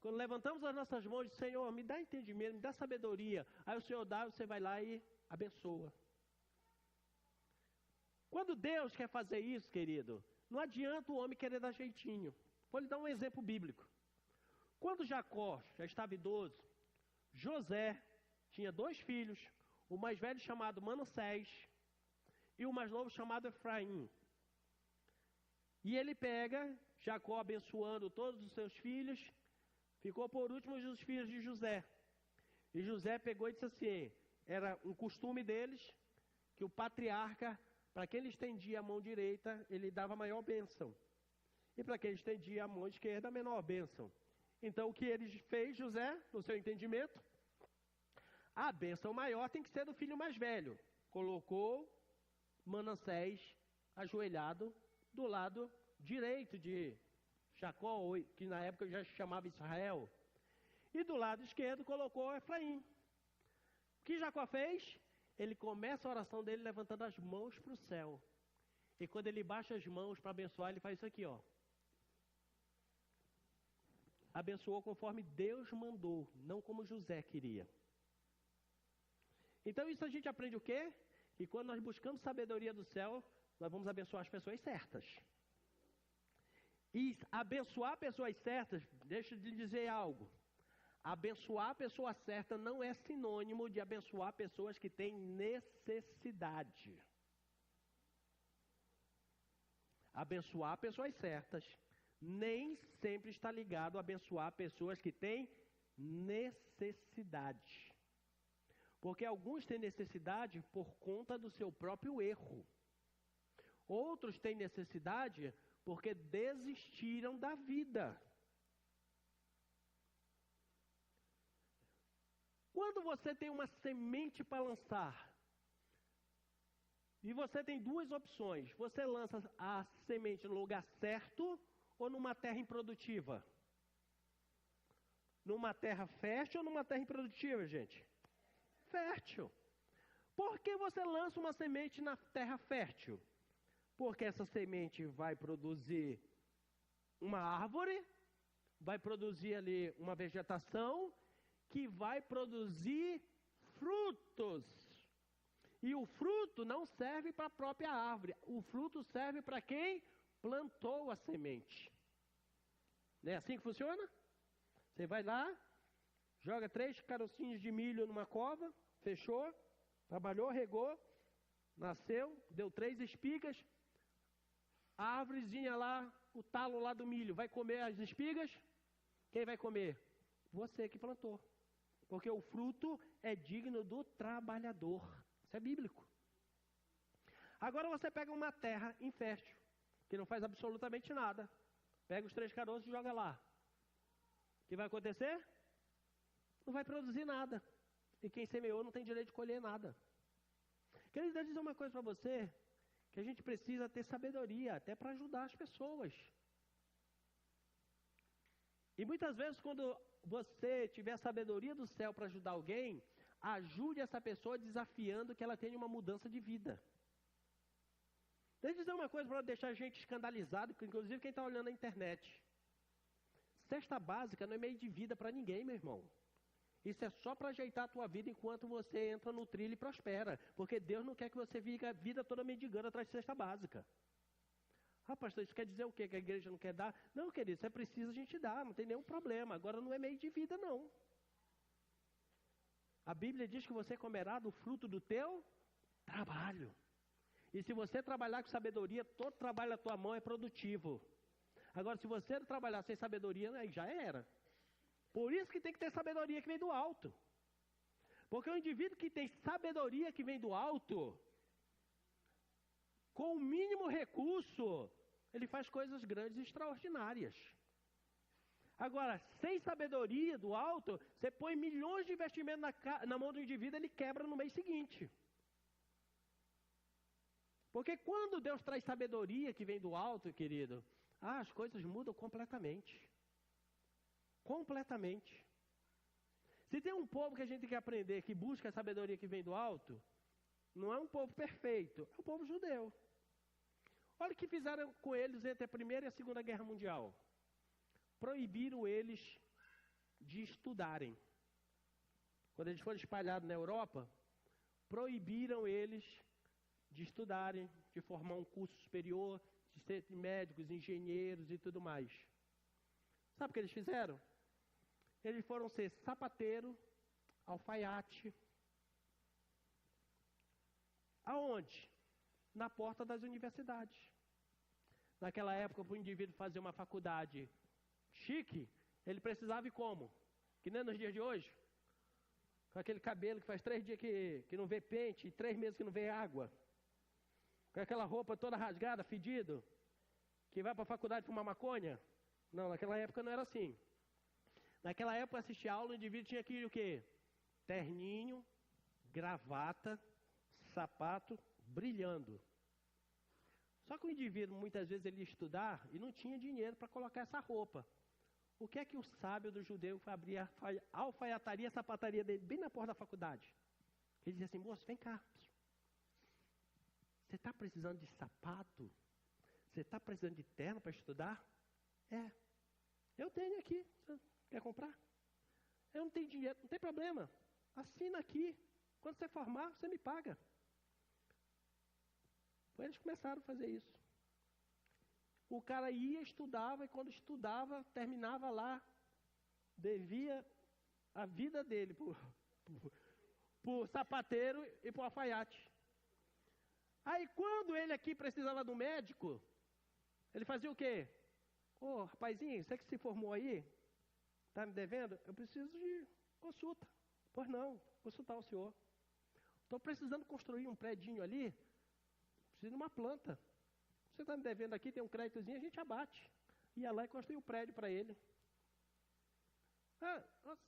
quando levantamos as nossas mãos, Senhor, me dá entendimento, me dá sabedoria. Aí o Senhor dá, você vai lá e abençoa. Quando Deus quer fazer isso, querido, não adianta o homem querer dar jeitinho. Vou lhe dar um exemplo bíblico. Quando Jacó já estava idoso, José tinha 2 filhos, o mais velho chamado Manassés e o mais novo chamado Efraim. E ele pega, Jacó abençoando todos os seus filhos, ficou por último os filhos de José. E José pegou e disse assim, era um costume deles, que o patriarca, para quem ele estendia a mão direita, ele dava a maior bênção. E para quem estendia a mão esquerda, a menor bênção. Então o que ele fez, José, no seu entendimento, a bênção maior tem que ser do filho mais velho. Colocou Manassés ajoelhado do lado direito de Jacó, que na época já se chamava Israel. E do lado esquerdo colocou Efraim. O que Jacó fez? Ele começa a oração dele levantando as mãos para o céu. E quando ele baixa as mãos para abençoar, ele faz isso aqui, ó. Abençoou conforme Deus mandou, não como José queria. Então isso a gente aprende o quê? Que quando nós buscamos sabedoria do céu, nós vamos abençoar as pessoas certas. E abençoar pessoas certas, deixa eu lhe dizer algo. Abençoar a pessoa certa não é sinônimo de abençoar pessoas que têm necessidade. Abençoar pessoas certas nem sempre está ligado a abençoar pessoas que têm necessidade. Porque alguns têm necessidade por conta do seu próprio erro. Outros têm necessidade porque desistiram da vida. Quando você tem uma semente para lançar, e você tem 2 opções, você lança a semente no lugar certo ou numa terra improdutiva? Numa terra fértil ou numa terra improdutiva, gente? Fértil. Por que você lança uma semente na terra fértil? Porque essa semente vai produzir uma árvore, vai produzir ali uma vegetação que vai produzir frutos. E o fruto não serve para a própria árvore. O fruto serve para quem plantou a semente. Não é assim que funciona? Você vai lá, joga 3 carocinhos de milho numa cova, fechou, trabalhou, regou, nasceu, deu 3 espigas. A árvorezinha lá, o talo lá do milho, vai comer as espigas? Quem vai comer? Você que plantou. Porque o fruto é digno do trabalhador. Isso é bíblico. Agora você pega uma terra infértil, que não faz absolutamente nada. Pega os 3 caroços e joga lá. O que vai acontecer? Não vai produzir nada. E quem semeou não tem direito de colher nada. Quero dizer uma coisa para você, que a gente precisa ter sabedoria, até para ajudar as pessoas. E muitas vezes quando você tiver a sabedoria do céu para ajudar alguém, ajude essa pessoa desafiando que ela tenha uma mudança de vida. Deixa eu dizer uma coisa para deixar a gente escandalizado, inclusive quem está olhando na internet. Cesta básica não é meio de vida para ninguém, meu irmão. Isso é só para ajeitar a tua vida enquanto você entra no trilho e prospera. Porque Deus não quer que você viva a vida toda mendigando atrás de cesta básica. Ah, pastor, isso quer dizer o quê? Que a igreja não quer dar? Não, querido, isso é preciso a gente dar, não tem nenhum problema. Agora não é meio de vida, não. A Bíblia diz que você comerá do fruto do teu trabalho. E se você trabalhar com sabedoria, todo trabalho da tua mão é produtivo. Agora, se você trabalhar sem sabedoria, aí já era. Por isso que tem que ter sabedoria que vem do alto. Porque o indivíduo que tem sabedoria que vem do alto, com o mínimo recurso, ele faz coisas grandes e extraordinárias. Agora, sem sabedoria do alto, você põe milhões de investimentos na mão do indivíduo, ele quebra no mês seguinte. Porque quando Deus traz sabedoria que vem do alto, querido, as coisas mudam completamente. Completamente. Se tem um povo que a gente tem que aprender, que busca a sabedoria que vem do alto, não é um povo perfeito, é o povo judeu. Olha o que fizeram com eles entre a Primeira e a Segunda Guerra Mundial. Proibiram eles de estudarem. Quando eles foram espalhados na Europa, proibiram eles de estudarem, de formar um curso superior, de serem médicos, engenheiros e tudo mais. Sabe o que eles fizeram? Eles foram ser sapateiro, alfaiate. Aonde? Na porta das universidades. Naquela época, para o indivíduo fazer uma faculdade chique, ele precisava ir como? Que nem nos dias de hoje? Com aquele cabelo que faz 3 dias que não vê pente, 3 meses que não vê água. Com aquela roupa toda rasgada, fedido, que vai para a faculdade fumar maconha. Não, naquela época não era assim. Naquela época, assistir aula, o indivíduo tinha que ir o quê? Terninho, gravata, sapato, brilhando. Só que o indivíduo, muitas vezes, ele ia estudar e não tinha dinheiro para colocar essa roupa. O que é que o sábio do judeu abria a alfaiataria, a sapataria dele, bem na porta da faculdade? Ele dizia assim, moço, vem cá. Você está precisando de sapato? Você está precisando de terno para estudar? É. Eu tenho aqui. Você quer comprar? Eu não tenho dinheiro, não tem problema. Assina aqui. Quando você formar, você me paga. Eles começaram a fazer isso. O cara ia, estudava, e quando estudava, terminava lá, devia a vida dele por sapateiro e por alfaiate. Aí quando ele aqui precisava do médico, ele fazia o quê? Ô, rapazinho, você que se formou aí, está me devendo? Eu preciso de consulta. Pois não, consultar o senhor. Estou precisando construir um predinho ali, preciso de uma planta. Você está me devendo aqui, tem um créditozinho, a gente abate. Ia lá e construiu um prédio para ele. Ah,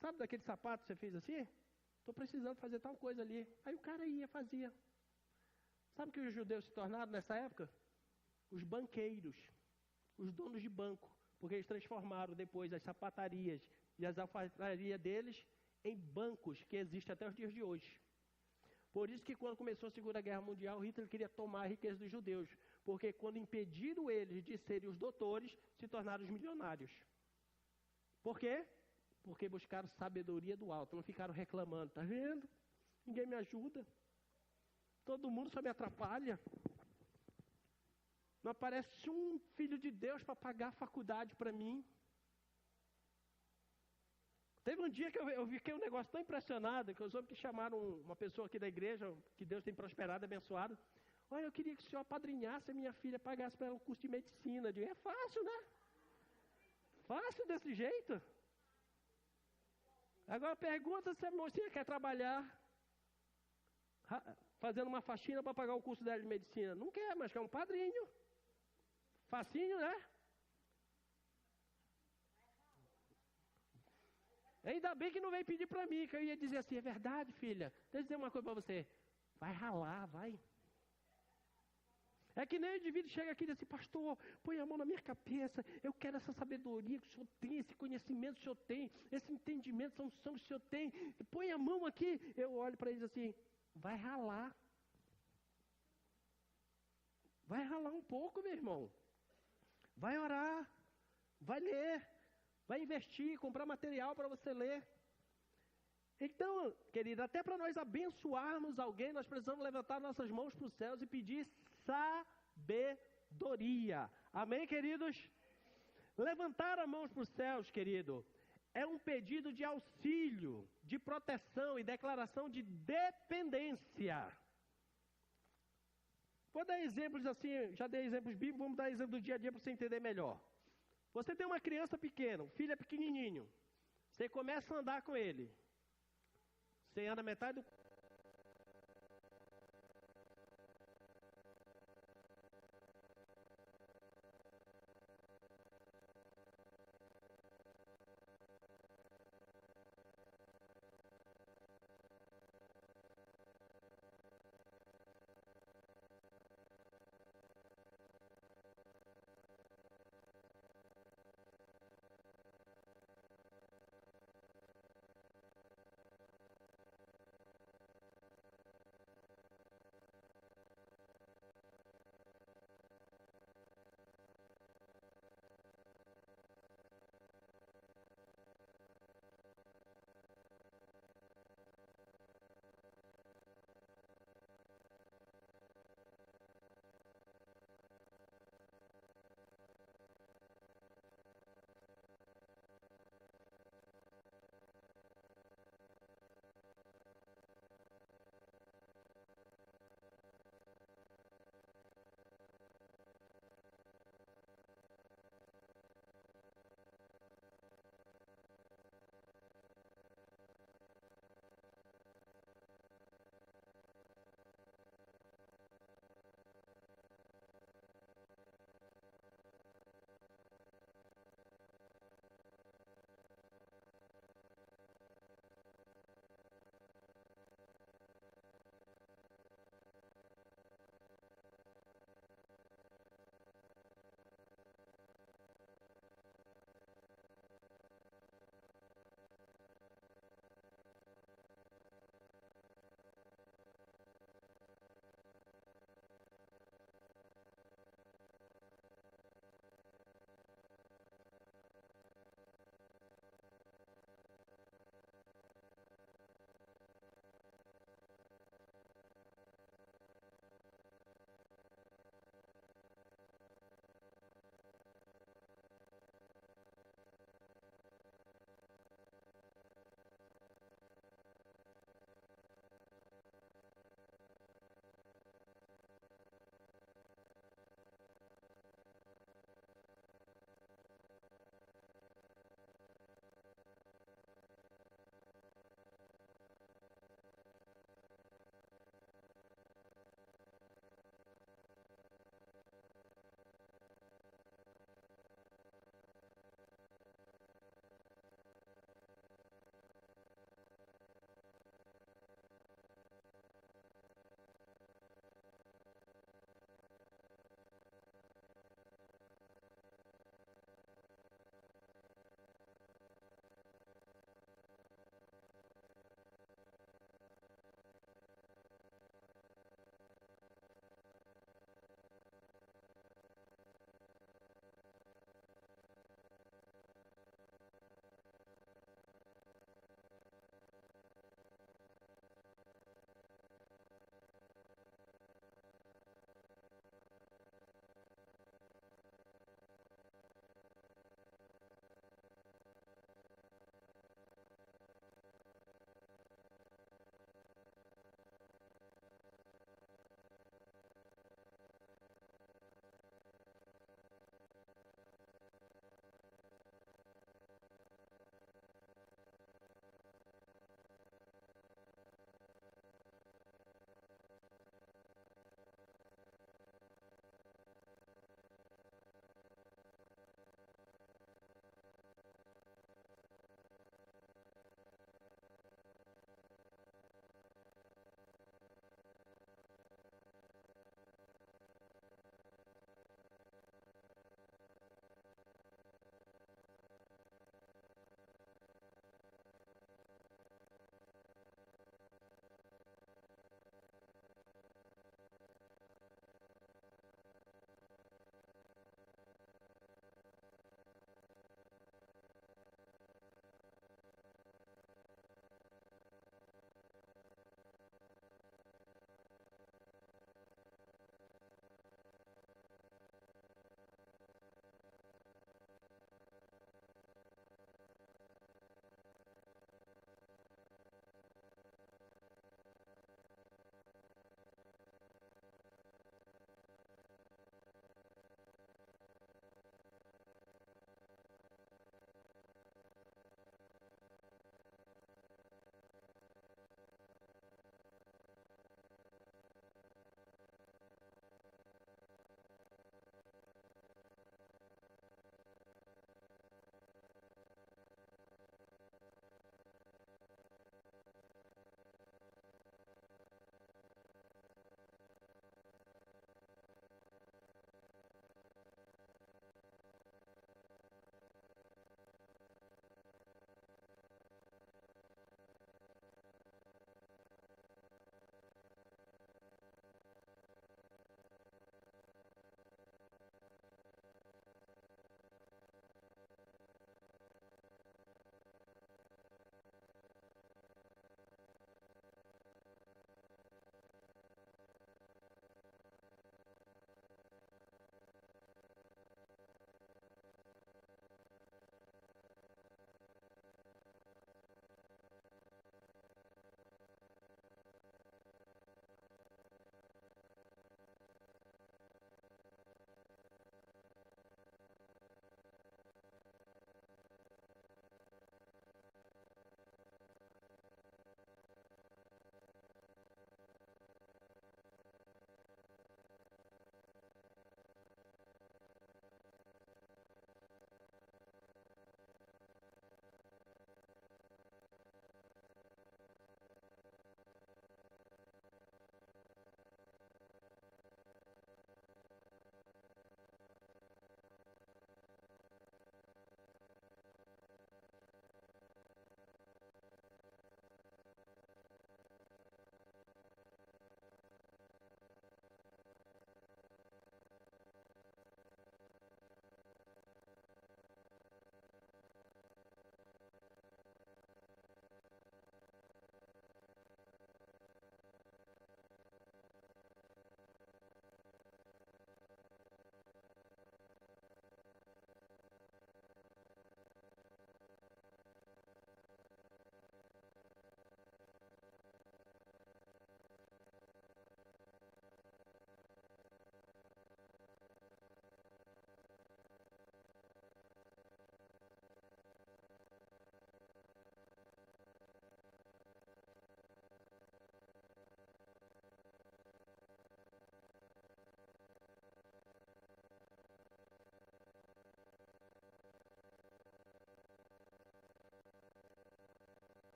sabe daquele sapato que você fez assim? Estou precisando fazer tal coisa ali. Aí o cara ia, fazia. Sabe o que os judeus se tornaram nessa época? Os banqueiros, os donos de banco. Porque eles transformaram depois as sapatarias e as alfaiatarias deles em bancos que existem até os dias de hoje. Por isso que quando começou a Segunda Guerra Mundial, Hitler queria tomar a riqueza dos judeus. Porque quando impediram eles de serem os doutores, se tornaram os milionários. Por quê? Porque buscaram sabedoria do alto, não ficaram reclamando. Tá vendo? ninguém me ajuda. Todo mundo só me atrapalha. Não aparece um filho de Deus para pagar a faculdade para mim. Teve um dia que eu fiquei um negócio tão impressionado, que os homens que chamaram uma pessoa aqui da igreja, que Deus tem prosperado, abençoado. Olha, eu queria que o senhor apadrinhasse a minha filha, pagasse para ela um curso de medicina. Eu digo, é fácil, né? Fácil desse jeito. Agora pergunta se a mocinha quer trabalhar fazendo uma faxina para pagar o curso dela de medicina. Não quer, mas quer um padrinho. Facinho, né? Ainda bem que não veio pedir para mim, que eu ia dizer assim, é verdade, filha. Deixa eu dizer uma coisa para você. Vai ralar, vai. É que nem o indivíduo chega aqui e diz assim, pastor, põe a mão na minha cabeça, eu quero essa sabedoria que o senhor tem, esse conhecimento que o senhor tem, esse entendimento, essa unção que o senhor tem, põe a mão aqui. Eu olho para ele assim, vai ralar. Vai ralar um pouco, meu irmão. Vai orar, vai ler, vai investir, comprar material para você ler. Então, querido, até para nós abençoarmos alguém, nós precisamos levantar nossas mãos para os céus e pedir sabedoria. Amém, queridos? Levantar as mãos para os céus, querido, é um pedido de auxílio, de proteção e declaração de dependência. Vou dar exemplos assim, já dei exemplos bíblicos, vamos dar exemplo do dia a dia para você entender melhor. Você tem uma criança pequena, um filho é pequenininho, você começa a andar com ele. Você anda metade do